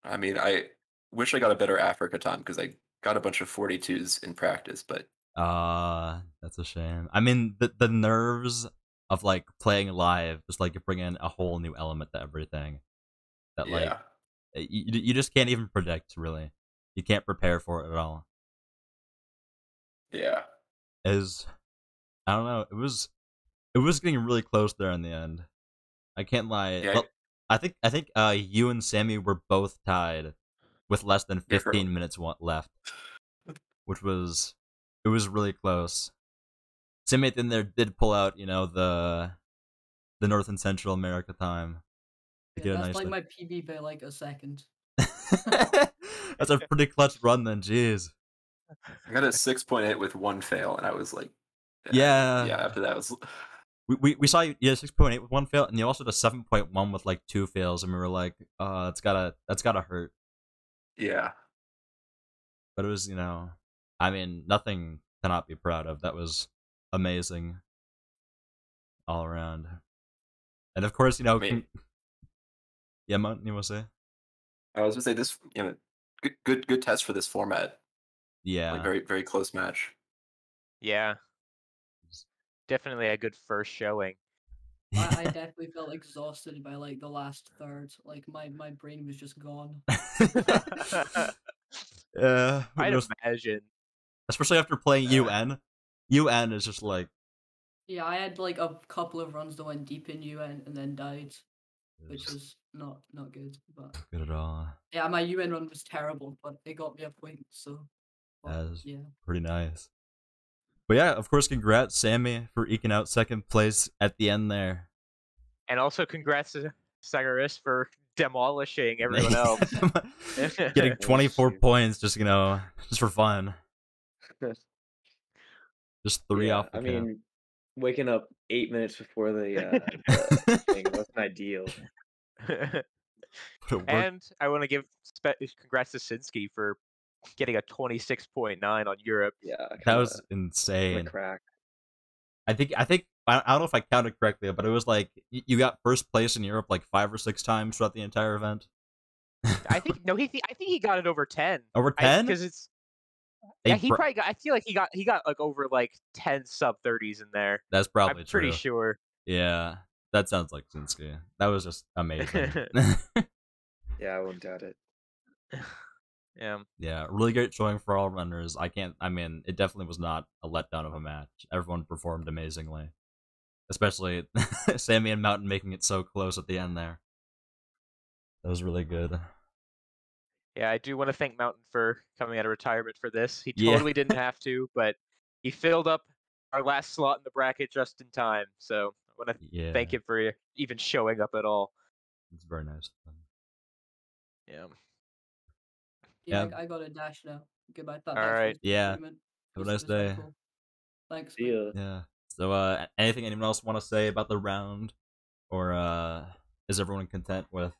I mean, I wish I got a better Africa time because I got a bunch of 42s in practice, but that's a shame. I mean, the nerves of like playing live just like bring in a whole new element to everything that like you just can't even predict. Really, you can't prepare for it at all. Yeah. I don't know. It was getting really close there in the end. I can't lie. Yeah. Well, I think you and Sammy were both tied with less than 15 minutes left, which was really close. Sammy at the end there did pull out, the North and Central America time. Yeah, that's like my PB by like a second. That's a pretty clutch run then. Jeez. I got a 6.8 with 1 fail, and I was like, yeah. After that was we saw you had 6.8 with one fail, and you also had a 7.1 with like 2 fails, and we were like, that's gotta hurt. Yeah. But it was, I mean, nothing to not be proud of. That was amazing all around. And of course, yeah, Mountain, you want to say? I was gonna say this, good test for this format. Yeah. Like very, very close match. Yeah. Definitely a good first showing. I definitely felt exhausted by like the last third. Like my brain was just gone. Yeah, I'd imagine. Especially after playing UN. UN is just like. Yeah, I had like a couple of runs that went deep in UN and then died, which was not good. But good at all. Yeah, my UN run was terrible, but it got me a point. So that was yeah, pretty nice. But yeah, of course, congrats, Sammy, for eking out second place at the end there. And also congrats to Sagaris for demolishing everyone else. Getting 24 points just, just for fun. Just 3 off the I mean, waking up 8 minutes before the thing wasn't ideal. And I want to give congrats to Sinsky for getting a 26.9 on Europe. Yeah, that was insane. Crack. I think I don't know if I counted correctly, but it was like you got first place in Europe like 5 or 6 times throughout the entire event. I think he got it over 10. Over 10? Because it's yeah, he probably got. I feel like he got like over like 10 sub 30s in there. That's probably I'm true. pretty sure. Yeah, that sounds like Sinsky. That was just amazing. Yeah, I won't doubt it. Yeah, really great showing for all runners. I mean, it definitely was not a letdown of a match. Everyone performed amazingly. Especially Sammy and Mountain making it so close at the end there. That was really good. Yeah, I do want to thank Mountain for coming out of retirement for this. He totally didn't have to, but he filled up our last slot in the bracket just in time. So I want to thank him for even showing up at all. It's very nice. Yeah, I got a dash now. Goodbye. All right. Yeah. Have a nice day. Cool. Thanks. See ya. Yeah. So, anything anyone else want to say about the round, or is everyone content with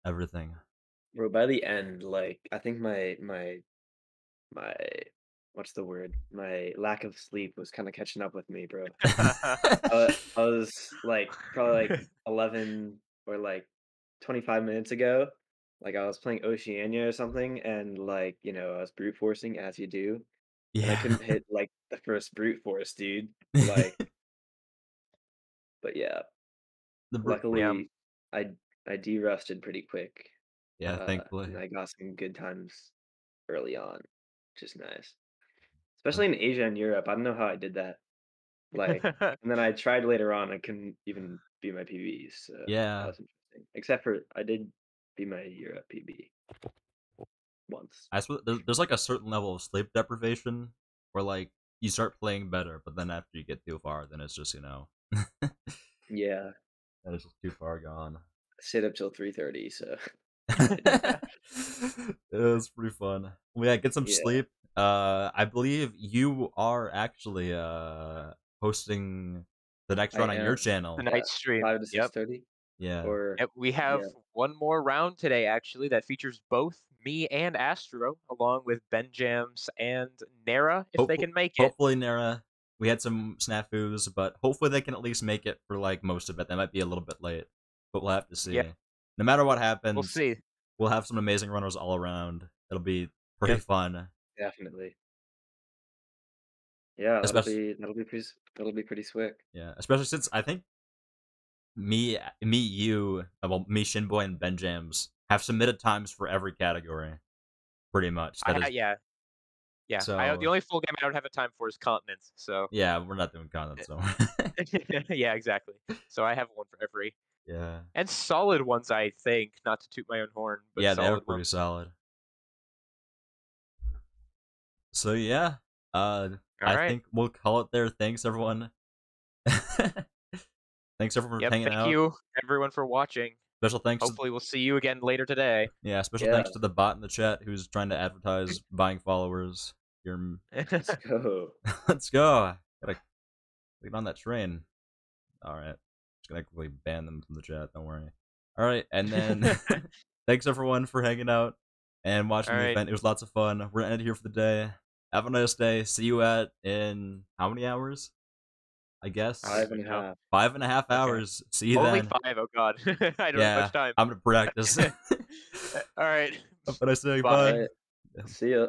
everything? Bro, by the end, like I think my what's the word? My lack of sleep was kind of catching up with me, bro. I was like probably like 11 or like 25 minutes ago. Like I was playing Oceania or something, and like I was brute forcing as you do. Yeah. And I couldn't hit like the first brute force, dude. Like, but yeah. Luckily, I de-rusted pretty quick. Yeah, thankfully. And I got some good times early on, which is nice. Especially in Asia and Europe. I don't know how I did that. Like, and then I tried later on. I couldn't even beat my PBs. So yeah. That was interesting. Except for I did beat my Europe PB once. I suppose there's like a certain level of sleep deprivation where like you start playing better, but then after you get too far, then it's just Yeah. That is just too far gone. I stayed up till 3:30, so it was pretty fun. Well, yeah, get some sleep. I believe you are actually hosting the next run on your channel. The night stream. 5 to 6:30. Yeah. We have one more round today, actually, that features both me and Astro, along with Ben Jams and Nara, if they can make it. Hopefully, Nara. We had some snafus, but hopefully they can at least make it for like most of it. They might be a little bit late, but we'll have to see. Yeah. No matter what happens, we'll see. We'll have some amazing runners all around. It'll be pretty fun. Definitely. Yeah, that'll be pretty slick. Yeah, especially since I think me, Shinboy, and Ben Jams have submitted times for every category, pretty much. Yeah. So, the only full game I don't have a time for is continents. So yeah, we're not doing continents. So yeah, exactly. So I have one for every. Yeah. And solid ones, I think. Not to toot my own horn, but yeah, they were pretty solid. So yeah, I think we'll call it there. Thanks everyone. Thanks everyone for hanging out. Thank you everyone for watching. Special thanks. Hopefully we'll see you again later today. Yeah, special thanks to the bot in the chat who's trying to advertise buying followers. Let's go. Let's go. Gotta get on that train. All right. Just gonna quickly ban them from the chat. Don't worry. All right, and then thanks everyone for hanging out and watching All the right. event. It was lots of fun. We're gonna end it here for the day. Have a nice day. See you in how many hours? I guess 5.5. 5.5 Okay. hours. See you Only then. 5. Oh God, I don't have Yeah, much time. I'm gonna practice. All right. Have a nice day. Bye. Bye. Alright. See ya.